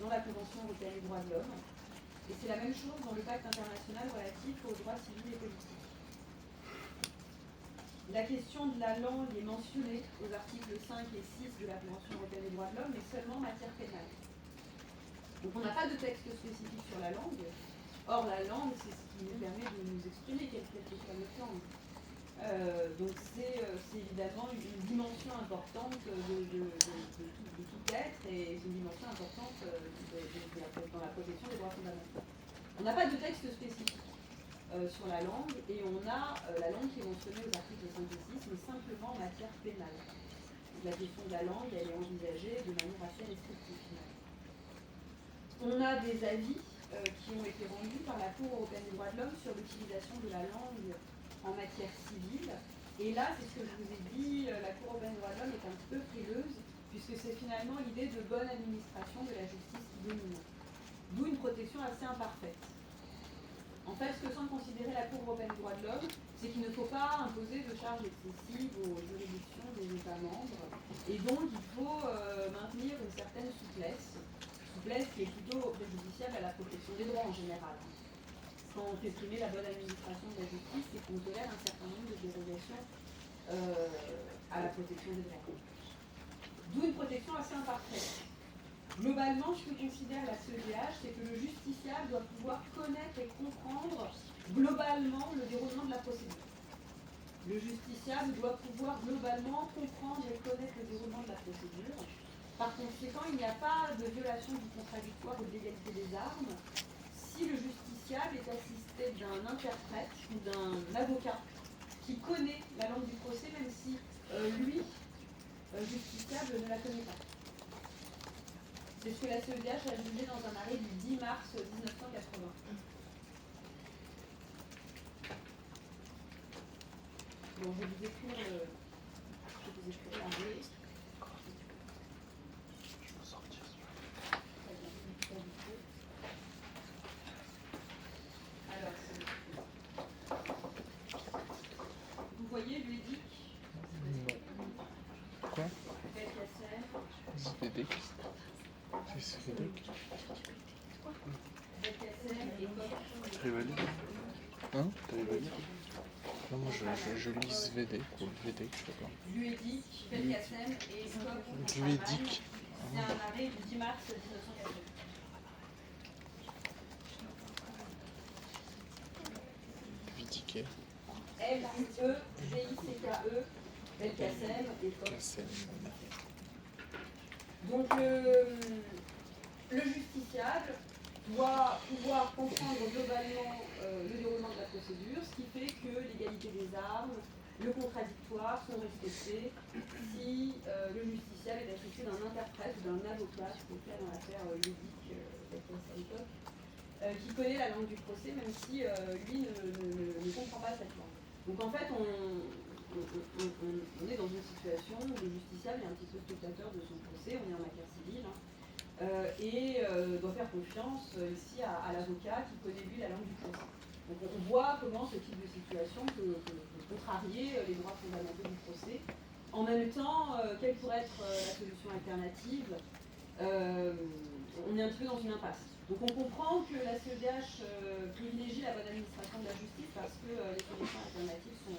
dans la Convention européenne des droits de l'homme, et c'est la même chose dans le pacte international relatif aux droits civils et politiques. La question de la langue est mentionnée aux articles 5 et 6 de la Convention européenne des droits de l'homme, mais seulement en matière pénale. Donc on n'a pas de texte spécifique sur la langue. Or, la langue, c'est ce qui nous permet de nous exprimer, quelle que soit notre langue. Donc c'est évidemment une dimension importante de tout être, et c'est une dimension importante dans la protection des droits fondamentaux. On n'a pas de texte spécifique sur la langue, et on a la langue qui est mentionnée aux articles 5 et 6, mais simplement en matière pénale. Donc la question de la langue, elle est envisagée de manière assez restrictive finalement. On a des avis qui ont été rendus par la Cour européenne des droits de l'homme sur l'utilisation de la langue en matière civile. Et là, c'est ce que je vous ai dit, la Cour européenne des droits de l'homme est un petit peu frileuse, puisque c'est finalement l'idée de bonne administration de la justice qui domine. D'où une protection assez imparfaite. En fait, ce que semble considérer la Cour européenne des droits de l'homme, c'est qu'il ne faut pas imposer de charges excessives aux juridictions des États membres, et donc il faut maintenir une certaine souplesse qui est plutôt préjudiciable à la protection des droits en général. Quand on fait primer la bonne administration de la justice, c'est qu'on tolère un certain nombre de dérogations à la protection des droits. D'où une protection assez imparfaite. Globalement, ce que considère la CEDH, c'est que le justiciable doit pouvoir connaître et comprendre globalement le déroulement de la procédure. Le justiciable doit pouvoir globalement comprendre et connaître le déroulement de la procédure. Par conséquent, il n'y a pas de violation du contradictoire ou de l'égalité des armes si le justiciable est assisté d'un interprète ou d'un avocat qui connaît la langue du procès, même si lui, justiciable, ne la connaît pas. C'est ce que la CEDH a jugé dans un arrêt du 10 mars 1980. Bon, je vais vous écrire l'arrêt. Alors, vous voyez l'UEDIC? Quoi? Belkacem. Svedek. C'est Svedek. Belkacem et Koch. T'arrives à lire? Hein? T'arrives à lire? Non, moi je lis Svedek ou Vedek, je sais pas. L'UEDIC, Belkacem et Koch. L'UEDIC. C'est un arrêt du 10 mars 1980. Vidiquet. L-E-G-I-C-K-E, Belkacem et Koch. Cassel. Donc le justiciable doit pouvoir comprendre globalement le déroulement de la procédure, ce qui fait que l'égalité des armes, le contradictoire sont respectés si le justiciable est assisté d'un interprète ou d'un avocat, c'est le cas dans l'affaire Ludic à l'époque, qui connaît la langue du procès, même si lui ne comprend pas cette langue. Donc en fait, on est dans une situation où le justiciable est un petit peu spectateur de son procès, on est en matière civile, et doit faire confiance ici à l'avocat qui connaît lui la langue du procès. Donc on voit comment ce type de situation peut contrarier les droits fondamentaux du procès. En même temps, quelle pourrait être la solution alternative? On est un petit peu dans une impasse. Donc on comprend que la CEDH privilégie la bonne administration de la justice parce que les solutions alternatives sont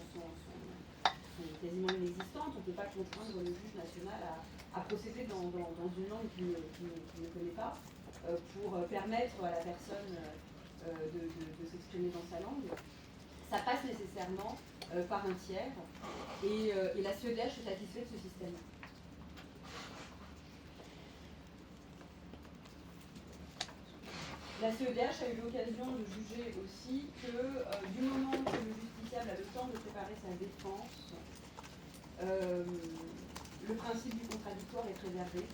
quasiment inexistantes. On ne peut pas contraindre le juge national à procéder dans une langue qu'il ne connaît pas pour permettre à la personne de s'exprimer dans sa langue. Ça passe nécessairement par un tiers et la CEDH est satisfaite de ce système-là. La CEDH a eu l'occasion de juger aussi que du moment que le justiciable a le temps de préparer sa défense, le principe du contradictoire est préservé.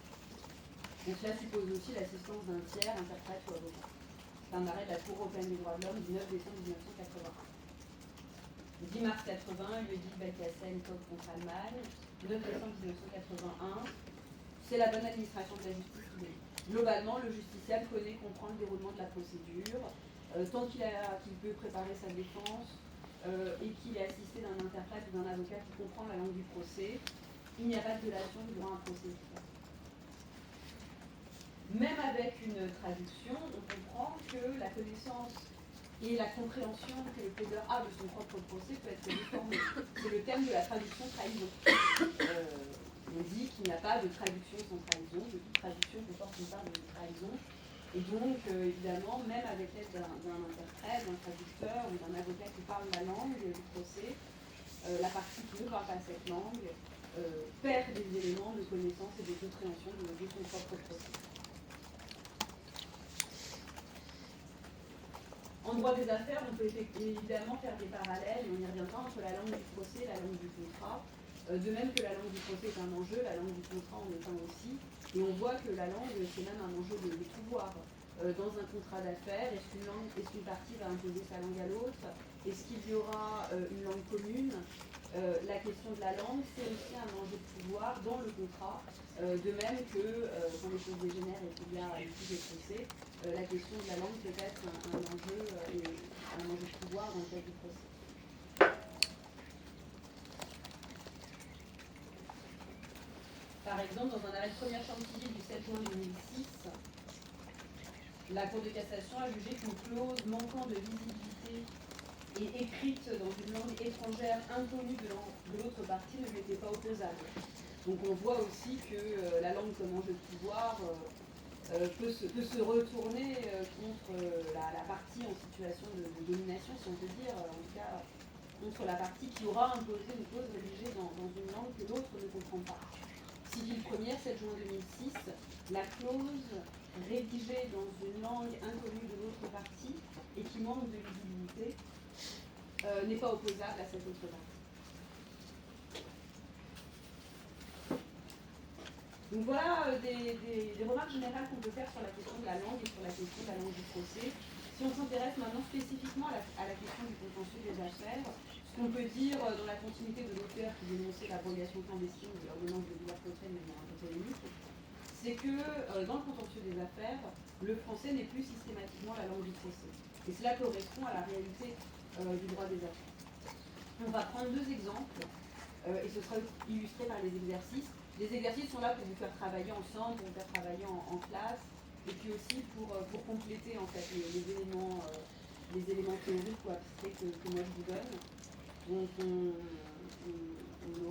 Donc cela suppose aussi l'assistance d'un tiers, interprète ou avocat. C'est un arrêt de la Cour européenne des droits de l'homme du 9 décembre 1981. Le 10 mars 80, Ludic Belkacem contre Allemagne. Le 9 décembre 1981, c'est la bonne administration de la justice qui est. Globalement, le justiciable connaît, comprend le déroulement de la procédure, tant qu'il peut préparer sa défense et qu'il est assisté d'un interprète ou d'un avocat qui comprend la langue du procès, il n'y a pas de violation du droit à un procès efficace. Même avec une traduction, on comprend que la connaissance et la compréhension que le plaideur a de son propre procès peut être déformée. C'est le thème de la traduction trahison. On dit qu'il n'y a pas de traduction sans trahison, que toute traduction comporte une part de trahison. Et donc, évidemment, même avec l'aide d'un interprète, d'un traducteur ou d'un avocat qui parle la langue du procès, la partie qui ne parle pas cette langue perd des éléments de connaissance et de compréhension de son propre procès. En droit des affaires, on peut évidemment faire des parallèles, et on y reviendra, entre la langue du procès et la langue du contrat. De même que la langue du procès est un enjeu, la langue du contrat en est un aussi. Et on voit que la langue, c'est même un enjeu de pouvoir. Dans un contrat d'affaires, est-ce qu'une partie va imposer sa langue à l'autre? Est-ce qu'il y aura une langue commune? La question de la langue, c'est aussi un enjeu de pouvoir dans le contrat. De même que quand les choses dégénèrent et qu'il y a un litige de procès, la question de la langue peut être un enjeu de pouvoir dans le cadre du procès. Par exemple, dans un arrêt de première chambre civile du 7 juin 2006, la Cour de cassation a jugé qu'une clause manquant de visibilité et écrite dans une langue étrangère inconnue de l'autre partie ne lui était pas opposable. Donc on voit aussi que la langue comme enjeu de pouvoir peut se retourner contre la partie en situation de domination, si on peut dire, en tout cas contre la partie qui aura imposé une clause rédigée dans une langue que l'autre ne comprend pas. Civile première, 7 juin 2006, la clause rédigée dans une langue inconnue de l'autre partie et qui manque de visibilité n'est pas opposable à cette autre partie. Donc voilà des remarques générales qu'on peut faire sur la question de la langue et sur la question de la langue du procès. Si on s'intéresse maintenant spécifiquement à la question du contentieux des affaires, ce qu'on peut dire dans la continuité de l'auteur qui dénonçait l'abrogation clandestine de l'ordonnance de Villers-Cotterêts, mais un peu polémique, c'est que dans le contentieux des affaires, le français n'est plus systématiquement la langue du procès. Et cela correspond à la réalité du droit des affaires. On va prendre deux exemples, et ce sera illustré par les exercices. Les exercices sont là pour vous faire travailler ensemble, pour vous faire travailler en classe, et puis aussi pour compléter en fait les éléments théoriques ou abstraits que moi je vous donne. Donc on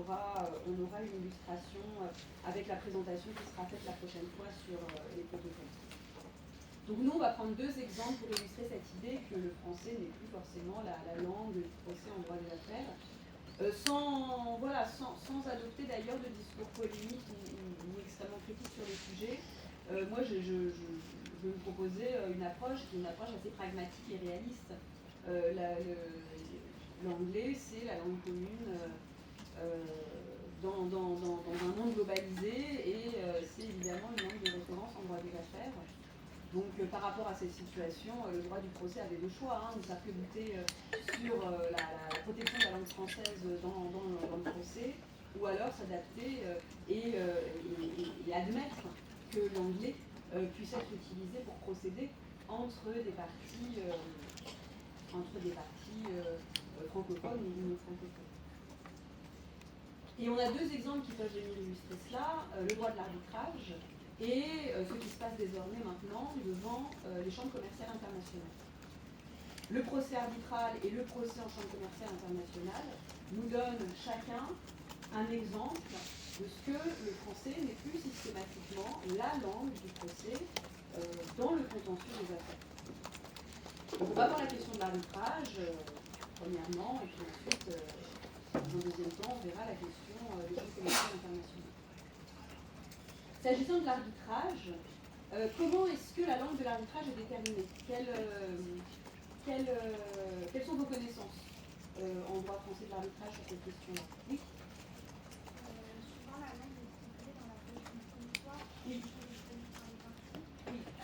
aura une illustration avec la présentation qui sera faite la prochaine fois sur les protocoles. Donc nous on va prendre deux exemples pour illustrer cette idée que le français n'est plus forcément la langue du procès en droit des affaires. Sans adopter d'ailleurs de discours polémiques ou extrêmement critiques sur le sujet. Moi, je vais vous proposer une approche qui est une approche assez pragmatique et réaliste. L'anglais, c'est la langue commune dans un monde globalisé et c'est évidemment une langue de référence en droit des affaires. Donc par rapport à cette situation, le droit du procès avait deux choix, ne s'arc-bouter sur la protection de la langue française dans le procès, ou alors s'adapter et admettre que l'anglais puisse être utilisé pour procéder entre des parties francophones ou non francophones. Et on a deux exemples qui peuvent venir illustrer cela, le droit de l'arbitrage et ce qui se passe désormais maintenant devant les chambres commerciales internationales. Le procès arbitral et le procès en chambre commerciale internationale nous donnent chacun un exemple de ce que le français n'est plus systématiquement la langue du procès dans le contentieux des affaires. Donc on va voir la question de l'arbitrage, premièrement, et puis ensuite, dans un deuxième temps, on verra la question des chambres commerciales internationales. S'agissant de l'arbitrage, comment est-ce que la langue de l'arbitrage est déterminée? Quelles sont vos connaissances en droit français de l'arbitrage sur cette question-là? Oui. Souvent, la langue est stipulée dans la clause compromissoire. Oui. Oui.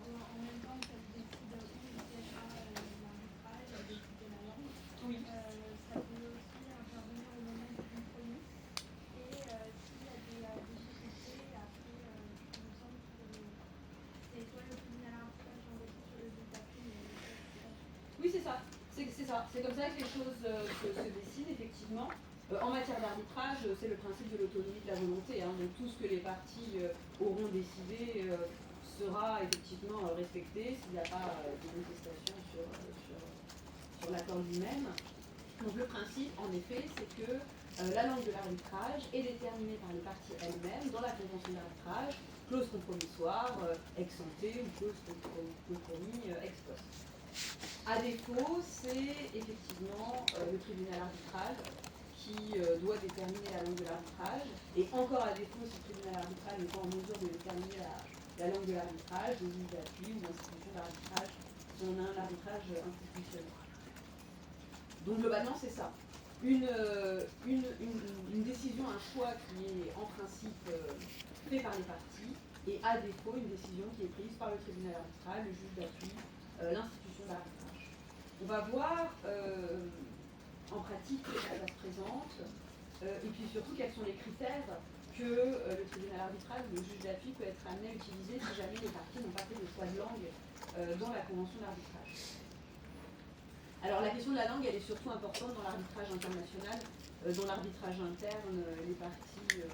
En même temps que ça décide où siégera l'arbitrage, décider la langue. Oui. Ça peut aussi intervenir au moment du compromis. Et s'il y a des difficultés, après, il me semble que c'est soit le tribunal arbitral qui envoie sur le juge d'appel, Oui, c'est ça. C'est comme ça que les choses se dessinent, effectivement. En matière d'arbitrage, c'est le principe de l'autonomie de la volonté. Donc tout ce que les parties auront décidé sera effectivement respecté s'il n'y a pas de contestation sur l'accord lui-même. Donc le principe, en effet, c'est que la langue de l'arbitrage est déterminée par les parties elles-mêmes dans la convention d'arbitrage, clause compromissoire, ex ante ou clause compromis ex post. À défaut, c'est effectivement le tribunal arbitral qui doit déterminer la langue de l'arbitrage, et encore à défaut, si le tribunal arbitral n'est pas en mesure de déterminer la langue de l'arbitrage, le juge d'appui ou l'institution d'arbitrage, si on a un arbitrage institutionnel. Donc globalement, c'est ça. Une décision, un choix qui est en principe fait par les parties, et à défaut, une décision qui est prise par le tribunal arbitral, le juge d'appui, l'institution d'arbitrage. On va voir en pratique comment ça se présente, et puis surtout quels sont les critères que le tribunal arbitral ou le juge d'appui peut être amené à utiliser si jamais les parties n'ont pas fait de choix de langue dans la convention d'arbitrage. Alors la question de la langue, elle est surtout importante dans l'arbitrage international. Dans l'arbitrage interne, les parties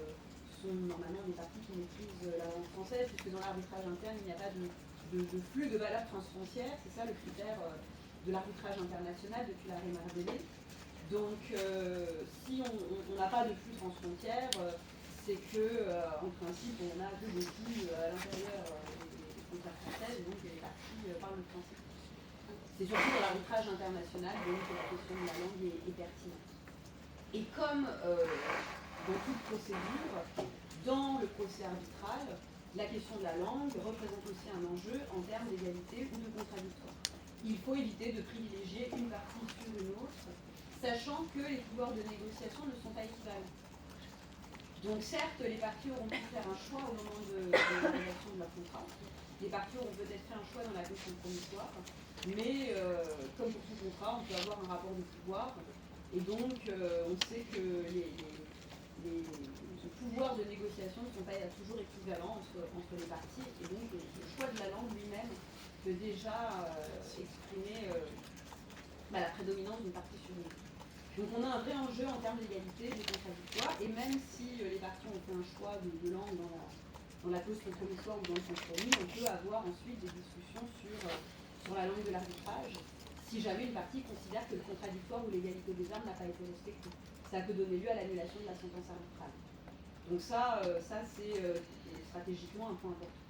sont normalement des parties qui maîtrisent la langue française, puisque dans l'arbitrage interne, il n'y a pas de flux de valeurs transfrontières. C'est ça le critère de l'arbitrage international depuis l'arrêt Mardélé. Donc si on n'a pas de flux transfrontières, c'est que en principe, on a deux flux à l'intérieur des frontières françaises, et donc les parties parlent le français. C'est surtout dans l'arbitrage international donc la question de la langue est pertinente. Et comme dans toute procédure, dans le procès arbitral, la question de la langue représente aussi un enjeu en termes d'égalité ou de contradictoire. Il faut éviter de privilégier une partie sur une autre, sachant que les pouvoirs de négociation ne sont pas équivalents. Donc certes, les parties auront pu faire un choix au moment de la rédaction de leur contrat. Les parties auront peut-être fait un choix dans la clause compromissoire, mais comme pour tout contrat, on peut avoir un rapport de pouvoir, et donc on sait que les pouvoirs de négociation ne sont pas toujours équivalents entre les parties, et donc le choix de la langue lui-même peut déjà exprimer la prédominance d'une partie sur une autre. Donc on a un vrai enjeu en termes d'égalité, de contradictoire, et même si les parties ont fait un choix de langue dans la clause compromissoire ou dans le compromis, on peut avoir ensuite des discussions sur la langue de l'arbitrage, si jamais une partie considère que le contradictoire ou l'égalité des armes n'a pas été respecté. Ça peut donner lieu à l'annulation de la sentence arbitrale. Donc ça c'est stratégiquement un point important.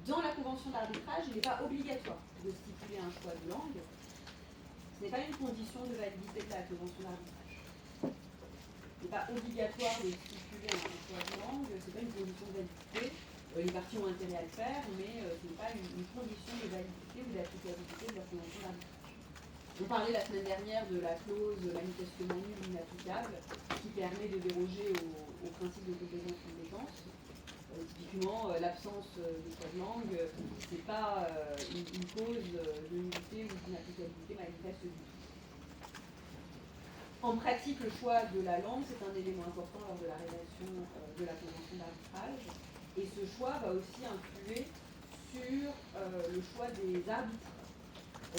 Dans la convention d'arbitrage, il n'est pas obligatoire de stipuler un choix de langue. Ce n'est pas une condition de validité de la convention d'arbitrage. Il n'est pas obligatoire de stipuler un choix de langue, ce n'est pas une condition de validité. Les parties ont intérêt à le faire, mais ce n'est pas une condition de validité ou d'applicabilité de la convention d'arbitrage. On parlait la semaine dernière de la clause manifestement nulle inapplicable qui permet de déroger au principe de compétence-compétence. Typiquement, l'absence de choix de langue, c'est pas une cause de nullité ou d'inapplicabilité manifeste du tout. En pratique, le choix de la langue, c'est un élément important lors de la rédaction de la convention d'arbitrage. Et ce choix va aussi influer sur le choix des arbitres.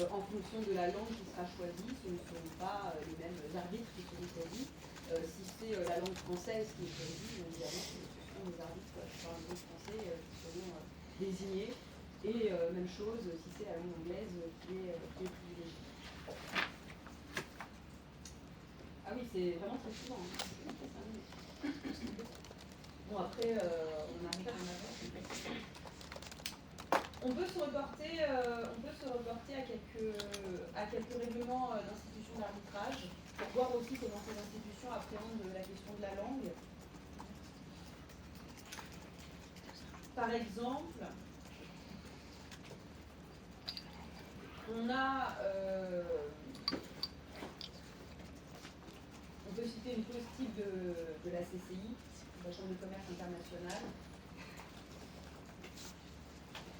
En fonction de la langue qui sera choisie, ce ne seront pas les mêmes arbitres qui seront choisis. Si c'est la langue française qui est choisie, évidemment, ce seront des arbitres par le droit français qui seront désignés. Et même chose si c'est la langue anglaise qui est privilégiée. Ah oui, c'est vraiment très souvent. Bon, après, on arrive en avance. On peut se reporter à quelques règlements d'institutions d'arbitrage pour voir aussi comment ces institutions appréhendent la question de la langue. Par exemple, on peut citer une clause type de la CCI, la Chambre de commerce internationale,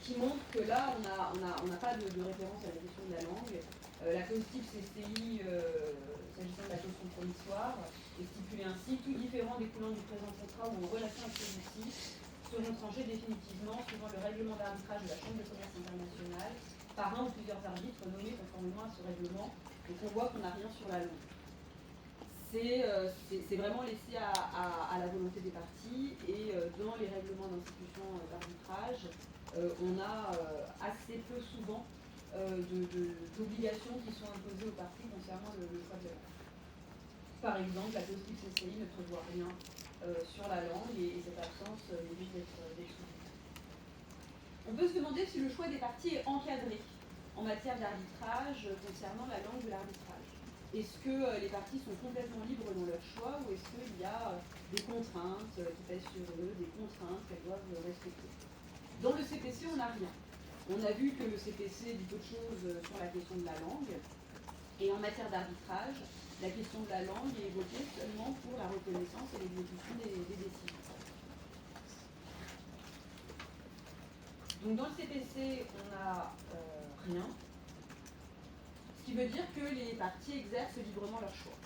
qui montre que là, on n'a pas de référence à la question de la langue. La clause type CCI, s'agissant de la question promissoire, est stipulée ainsi: tout différend découlant du présent contrat ou en relation avec celui-ci seront tranchés définitivement suivant le règlement d'arbitrage de la Chambre de commerce internationale par un ou plusieurs arbitres nommés conformément à ce règlement. Donc on voit qu'on n'a rien sur la langue. C'est vraiment laissé à la volonté des parties, et dans les règlements d'institution d'arbitrage, on a assez peu souvent d'obligations qui sont imposées aux parties concernant le choix de la langue. Par exemple, la clause type CCI ne prévoit rien sur la langue, et cette absence mérite d'être soulignée. On peut se demander si le choix des parties est encadré en matière d'arbitrage concernant la langue de l'arbitrage. Est-ce que les parties sont complètement libres dans leur choix, ou est-ce qu'il y a des contraintes qui pèsent sur eux, des contraintes qu'elles doivent respecter? Dans le CPC, on n'a rien. On a vu que le CPC dit peu de choses sur la question de la langue, et en matière d'arbitrage, la question de la langue est évoquée seulement pour la reconnaissance et l'exécution des décisions. Donc dans le CPC, on n'a rien. Ce qui veut dire que les parties exercent librement leur choix.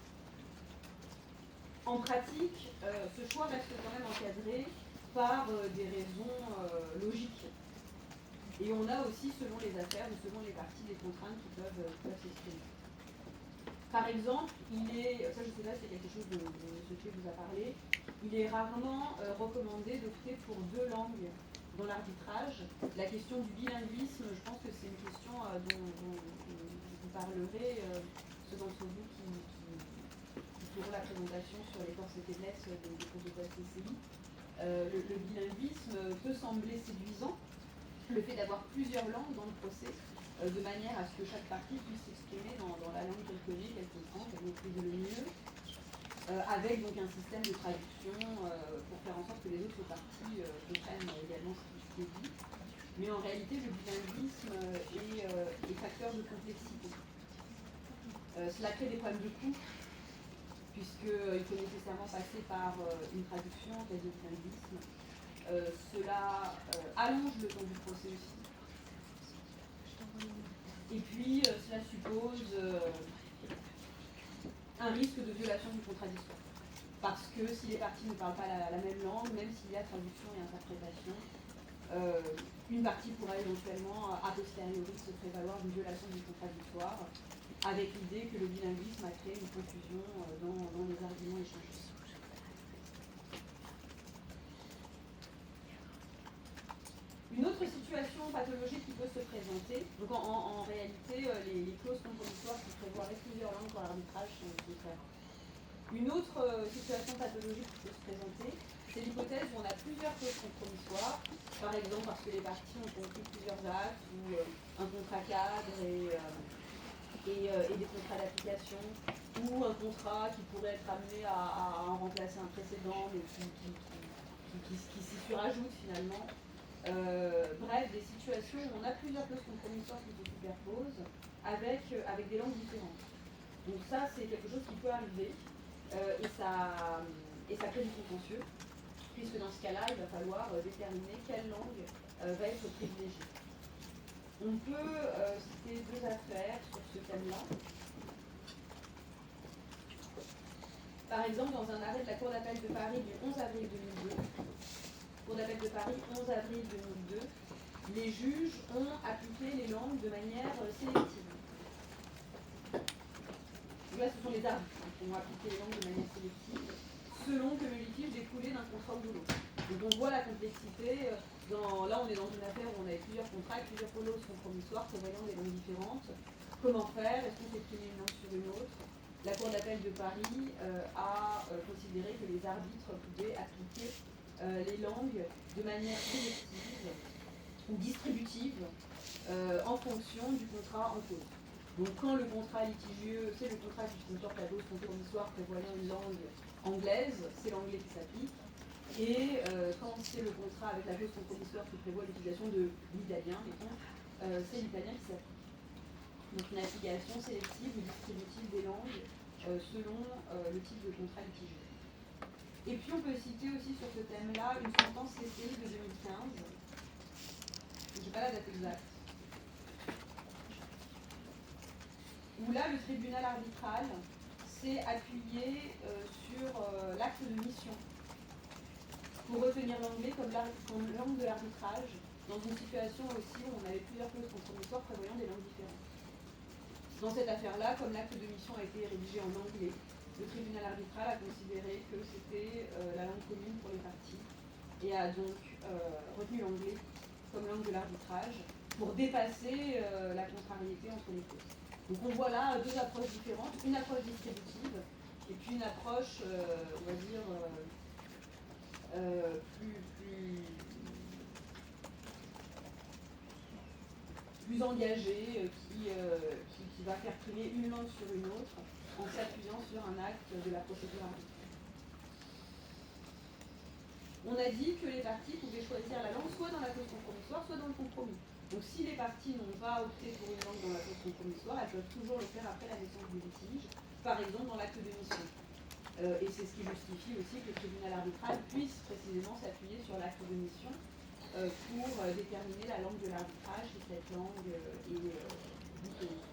En pratique, ce choix reste quand même encadré par des raisons logiques. Et on a aussi, selon les affaires ou selon les parties, des contraintes qui peuvent s'exprimer. Par exemple, ça je sais pas, c'est quelque chose dont M. Thieu vous a parlé, il est rarement recommandé d'opter pour 2 langues dans l'arbitrage. La question du bilinguisme, je pense que c'est une question dont vous parlerez, ceux d'entre vous qui feront la présentation sur les forces et faiblesses des protocoles CCI. Le bilinguisme peut sembler séduisant, le fait d'avoir plusieurs langues dans le procès, de manière à ce que chaque partie puisse s'exprimer dans la langue qu'elle connaît, qu'elle comprend, qu'elle maîtrise le mieux, avec donc un système de traduction pour faire en sorte que les autres parties comprennent également ce qui est dit. Mais en réalité, le bilinguisme est facteur de complexité. Cela crée des problèmes de coût, puisqu'il faut nécessairement passer par une traduction en cas de bilinguisme. Cela allonge le temps du procès aussi. Et puis, cela suppose un risque de violation du contradictoire. Parce que si les parties ne parlent pas la même langue, même s'il y a traduction et interprétation, une partie pourrait éventuellement, a posteriori, se prévaloir d'une violation du contradictoire, avec l'idée que le bilinguisme a créé une confusion dans les arguments échangés. Une autre situation pathologique qui peut se présenter, donc en réalité, les clauses compromissoires qui prévoiraient plusieurs langues pour l'arbitrage sont très rares. Une autre situation pathologique qui peut se présenter, c'est l'hypothèse où on a plusieurs clauses compromissoires, par exemple parce que les parties ont conclu plusieurs actes, ou un contrat cadre et des contrats d'application, ou un contrat qui pourrait être amené à en remplacer un précédent, mais qui s'y surajoute finalement. Bref, des situations où on a plusieurs clauses compromissoires qui se superposent, avec des langues différentes. Donc ça, c'est quelque chose qui peut arriver et ça crée du contentieux, puisque dans ce cas-là, il va falloir déterminer quelle langue va être privilégiée. On peut citer deux affaires sur ce thème-là. Par exemple, dans un arrêt de la Cour d'appel de Paris du 11 avril 2002, Cour d'appel de Paris, 11 avril 2002, les juges ont appliqué les langues de manière sélective. Donc là, ce sont les arbitres qui ont appliqué les langues de manière sélective, selon que le litige découlait d'un contrat ou de l'autre. Donc on voit la complexité. Là, on est dans une affaire où on avait plusieurs contrats, plusieurs polos compromissoires prévoyant des langues différentes. Comment faire? Est-ce qu'on fait primer une langue sur une autre? La Cour d'appel de Paris a considéré que les arbitres pouvaient appliquer les langues de manière sélective ou distributive en fonction du contrat en cause. Donc quand le contrat litigieux, c'est le contrat qui comporte la clause compromissoire prévoyant une langue anglaise, c'est l'anglais qui s'applique. Et quand c'est le contrat avec la clause compromissoire qui prévoit l'utilisation de l'italien, c'est l'italien qui s'applique. Donc une application sélective ou distributive des langues selon le type de contrat litigieux. Et puis on peut citer aussi sur ce thème-là une sentence CCI de 2015. Je n'ai pas la date exacte. Où là, le tribunal arbitral s'est appuyé sur l'acte de mission pour retenir l'anglais comme langue de l'arbitrage dans une situation aussi où on avait plusieurs clauses compromissoires prévoyant des langues différentes. Dans cette affaire-là, comme l'acte de mission a été rédigé en anglais, le tribunal arbitral a considéré que c'était la langue commune pour les parties et a donc retenu l'anglais comme langue de l'arbitrage pour dépasser la contrariété entre les clauses. Donc on voit là deux approches différentes, une approche distributive et puis une approche, on va dire, plus engagée, qui va faire primer une langue sur une autre en s'appuyant sur un acte de la procédure arbitraire. On a dit que les parties pouvaient choisir la langue soit dans la clause compromissoire, soit dans le compromis. Donc si les parties n'ont pas opté pour une langue dans la clause compromissoire, elles peuvent toujours le faire après la naissance du litige, par exemple dans l'acte de mission. Et c'est ce qui justifie aussi que le tribunal arbitral puisse précisément s'appuyer sur l'acte de mission pour déterminer la langue de l'arbitrage si cette langue est douteuse.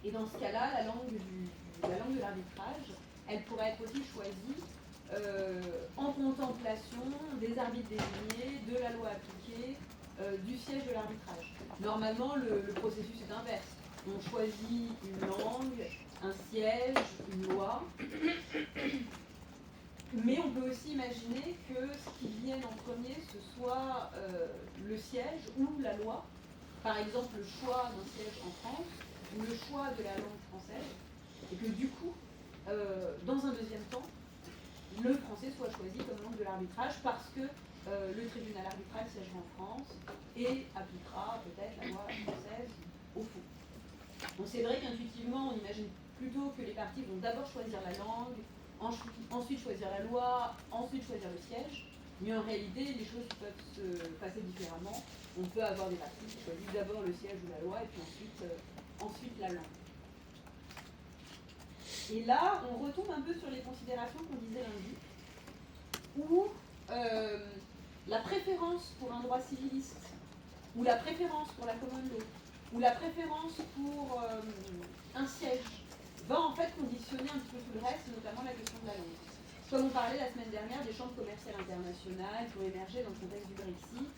Et dans ce cas-là, la langue de l'arbitrage, elle pourrait être aussi choisie en contemplation des arbitres désignés, de la loi appliquée, du siège de l'arbitrage. Normalement, le processus est inverse. On choisit une langue, un siège, une loi. Mais on peut aussi imaginer que ce qui vienne en premier, ce soit le siège ou la loi. Par exemple, le choix d'un siège en France ou le choix de la langue française. Et que du coup, dans un deuxième temps, le français soit choisi comme langue de l'arbitrage parce que le tribunal arbitral siègera en France et appliquera peut-être la loi française au fond. Donc c'est vrai qu'intuitivement, on imagine plutôt que les parties vont d'abord choisir la langue, ensuite choisir la loi, ensuite choisir le siège. Mais en réalité, les choses peuvent se passer différemment. On peut avoir des parties qui choisissent d'abord le siège ou la loi et puis ensuite la langue. Et là, on retombe un peu sur les considérations qu'on disait lundi, où la préférence pour un droit civiliste, ou la préférence pour la common law, ou la préférence pour un siège, va en fait conditionner un petit peu tout le reste, notamment la question de la langue. Comme on parlait la semaine dernière des chambres commerciales internationales qui ont émergé dans le contexte du Brexit,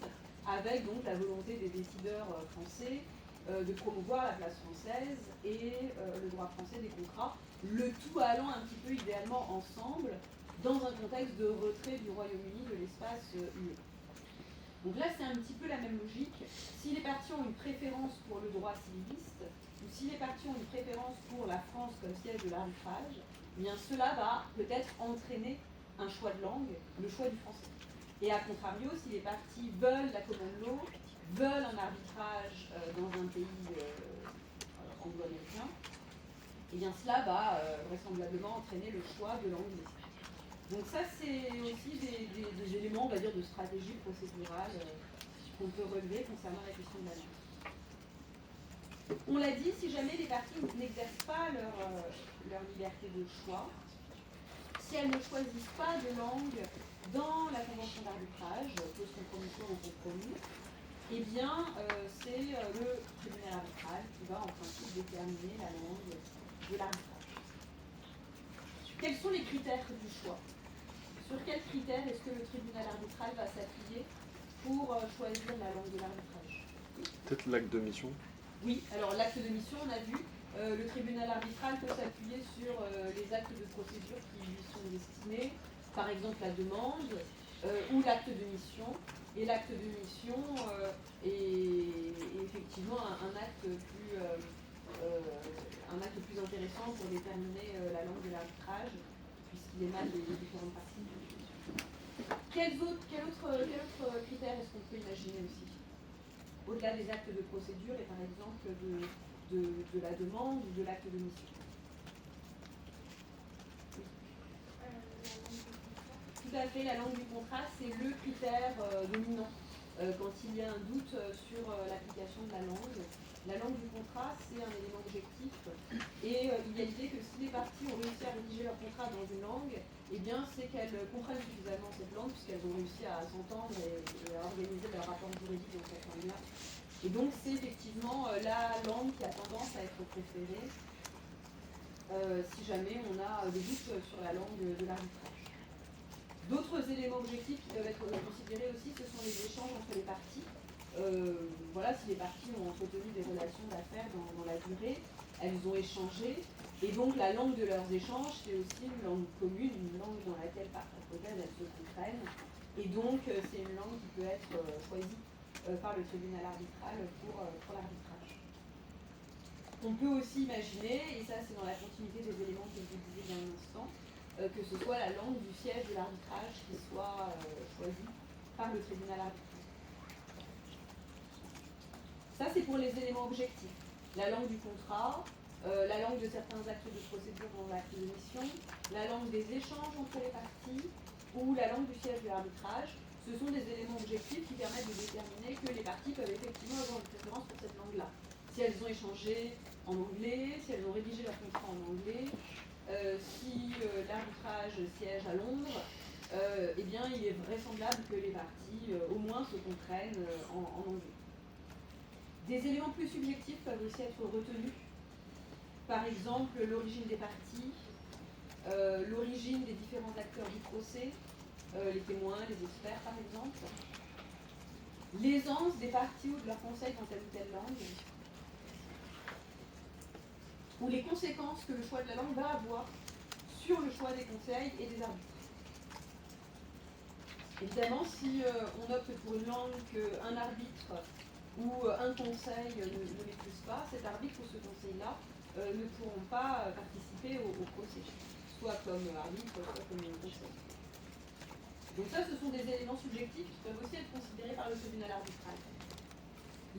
avec donc la volonté des décideurs français de promouvoir la place française et le droit français des contrats, le tout allant un petit peu idéalement ensemble dans un contexte de retrait du Royaume-Uni de l'espace UE. Donc là, c'est un petit peu la même logique. Si les parties ont une préférence pour le droit civiliste, ou si les parties ont une préférence pour la France comme siège de l'arbitrage, eh bien cela va peut-être entraîner un choix de langue, le choix du français. Et à contrario, si les parties veulent la common law, veulent un arbitrage dans un pays anglo-américain, eh bien cela va vraisemblablement entraîner le choix de l'anglais. Donc ça, c'est aussi des éléments, on va dire, de stratégie procédurale qu'on peut relever concernant la question de la langue. On l'a dit, si jamais les parties n'exercent pas leur liberté de choix, si elles ne choisissent pas de langue dans la convention d'arbitrage, post-compromission ou compromis, eh bien, c'est le tribunal arbitral qui va en principe déterminer la langue de l'arbitrage. Quels sont les critères du choix? Sur quels critères est-ce que le tribunal arbitral va s'appuyer pour choisir la langue de l'arbitrage? Peut-être l'acte de mission. Oui, alors l'acte de mission, on a vu, le tribunal arbitral peut s'appuyer sur les actes de procédure qui lui sont destinés, par exemple la demande ou l'acte de mission. Et l'acte de mission est effectivement un acte plus intéressant pour déterminer la langue de l'arbitrage, puisqu'il émane des différentes parties. Quel autre critère est-ce qu'on peut imaginer aussi? Au-delà des actes de procédure et par exemple de la demande ou de l'acte de mission. Tout à fait, la langue du contrat, c'est le critère dominant quand il y a un doute sur l'application de la langue. La langue du contrat, c'est un élément objectif et il y a l'idée que si les parties ont réussi à rédiger leur contrat dans une langue, eh bien c'est qu'elles comprennent suffisamment cette langue puisqu'elles ont réussi à s'entendre et à organiser leur rapport juridique dans cette langue-là. Et donc c'est effectivement la langue qui a tendance à être préférée si jamais on a des doutes sur la langue de l'arbitrage. D'autres éléments objectifs qui peuvent être considérés aussi, ce sont les échanges entre les parties. Voilà, si les parties ont entretenu des relations d'affaires dans la durée, elles ont échangé, et donc la langue de leurs échanges, c'est aussi une langue commune, une langue dans laquelle elles se comprennent, et donc c'est une langue qui peut être choisie par le tribunal arbitral pour l'arbitrage. On peut aussi imaginer, et ça c'est dans la continuité des éléments que je vous disais il y a un instant, que ce soit la langue du siège de l'arbitrage qui soit choisie par le tribunal arbitral. Ça, c'est pour les éléments objectifs. La langue du contrat, la langue de certains actes de procédure dans l'acte de mission, la langue des échanges entre les parties ou la langue du siège de l'arbitrage. Ce sont des éléments objectifs qui permettent de déterminer que les parties peuvent effectivement avoir une préférence pour cette langue-là. Si elles ont échangé en anglais, si elles ont rédigé leur contrat en anglais, si l'arbitrage siège à Londres, eh bien il est vraisemblable que les parties au moins se comprennent en anglais. Des éléments plus subjectifs peuvent aussi être retenus. Par exemple, l'origine des parties, l'origine des différents acteurs du procès, les témoins, les experts par exemple, l'aisance des parties ou de leur conseil dans telle ou telle langue, ou les conséquences que le choix de la langue va avoir sur le choix des conseils et des arbitres. Évidemment, si on opte pour une langue qu'un arbitre ou un conseil ne maîtrise pas, cet arbitre ou ce conseil-là ne pourront pas participer au procès, soit comme arbitre, soit comme conseil. Donc ça, ce sont des éléments subjectifs qui peuvent aussi être considérés par le tribunal arbitral.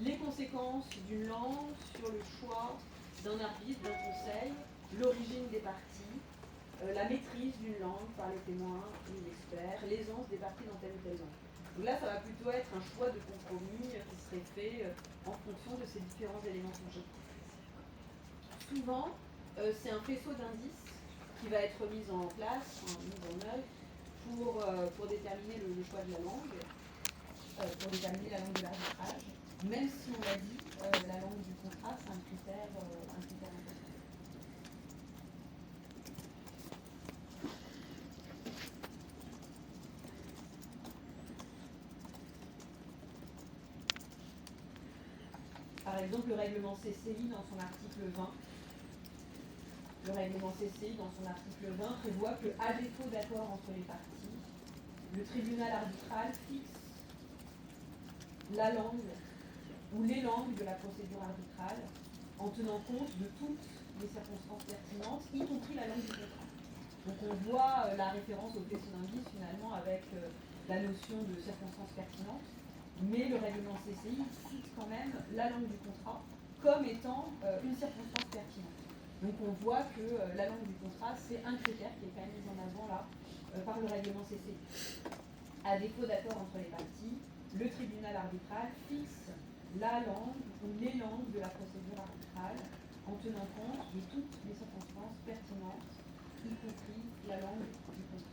Les conséquences d'une langue sur le choix d'un arbitre, d'un conseil, l'origine des parties, la maîtrise d'une langue par les témoins, les experts, l'aisance des parties dans telle ou telle langue. Donc là, ça va plutôt être un choix de compromis qui serait fait en fonction de ces différents éléments subjectifs. Souvent, c'est un faisceau d'indices qui va être mis en place, mis en œuvre pour déterminer le choix de la langue, pour déterminer la langue de l'arbitrage, même si on l'a dit, la langue du contrat, c'est un critère important. Par exemple, le règlement CCI dans son article 20. Le règlement CCI dans son article 20 prévoit que, à défaut d'accord entre les parties, le tribunal arbitral fixe la langue ou les langues de la procédure arbitrale en tenant compte de toutes les circonstances pertinentes, y compris la langue du contrat. Donc on voit la référence au faisceau d'indices finalement avec la notion de circonstances pertinentes, mais le règlement CCI cite quand même la langue du contrat comme étant une circonstance pertinente. Donc on voit que la langue du contrat, c'est un critère qui est quand même mis en avant là par le règlement CCU. À défaut d'accord entre les parties, le tribunal arbitral fixe la langue ou les langues de la procédure arbitrale en tenant compte de toutes les circonstances pertinentes, y compris la langue du contrat.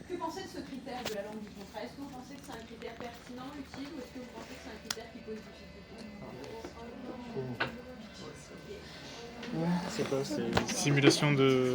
Que pensez de ce critère de la langue du contrat? Est-ce que vous pensez que c'est un critère pertinent, utile, ou est-ce que vous pensez que c'est un critère qui pose difficulté? C'est quoi? C'est simulation de...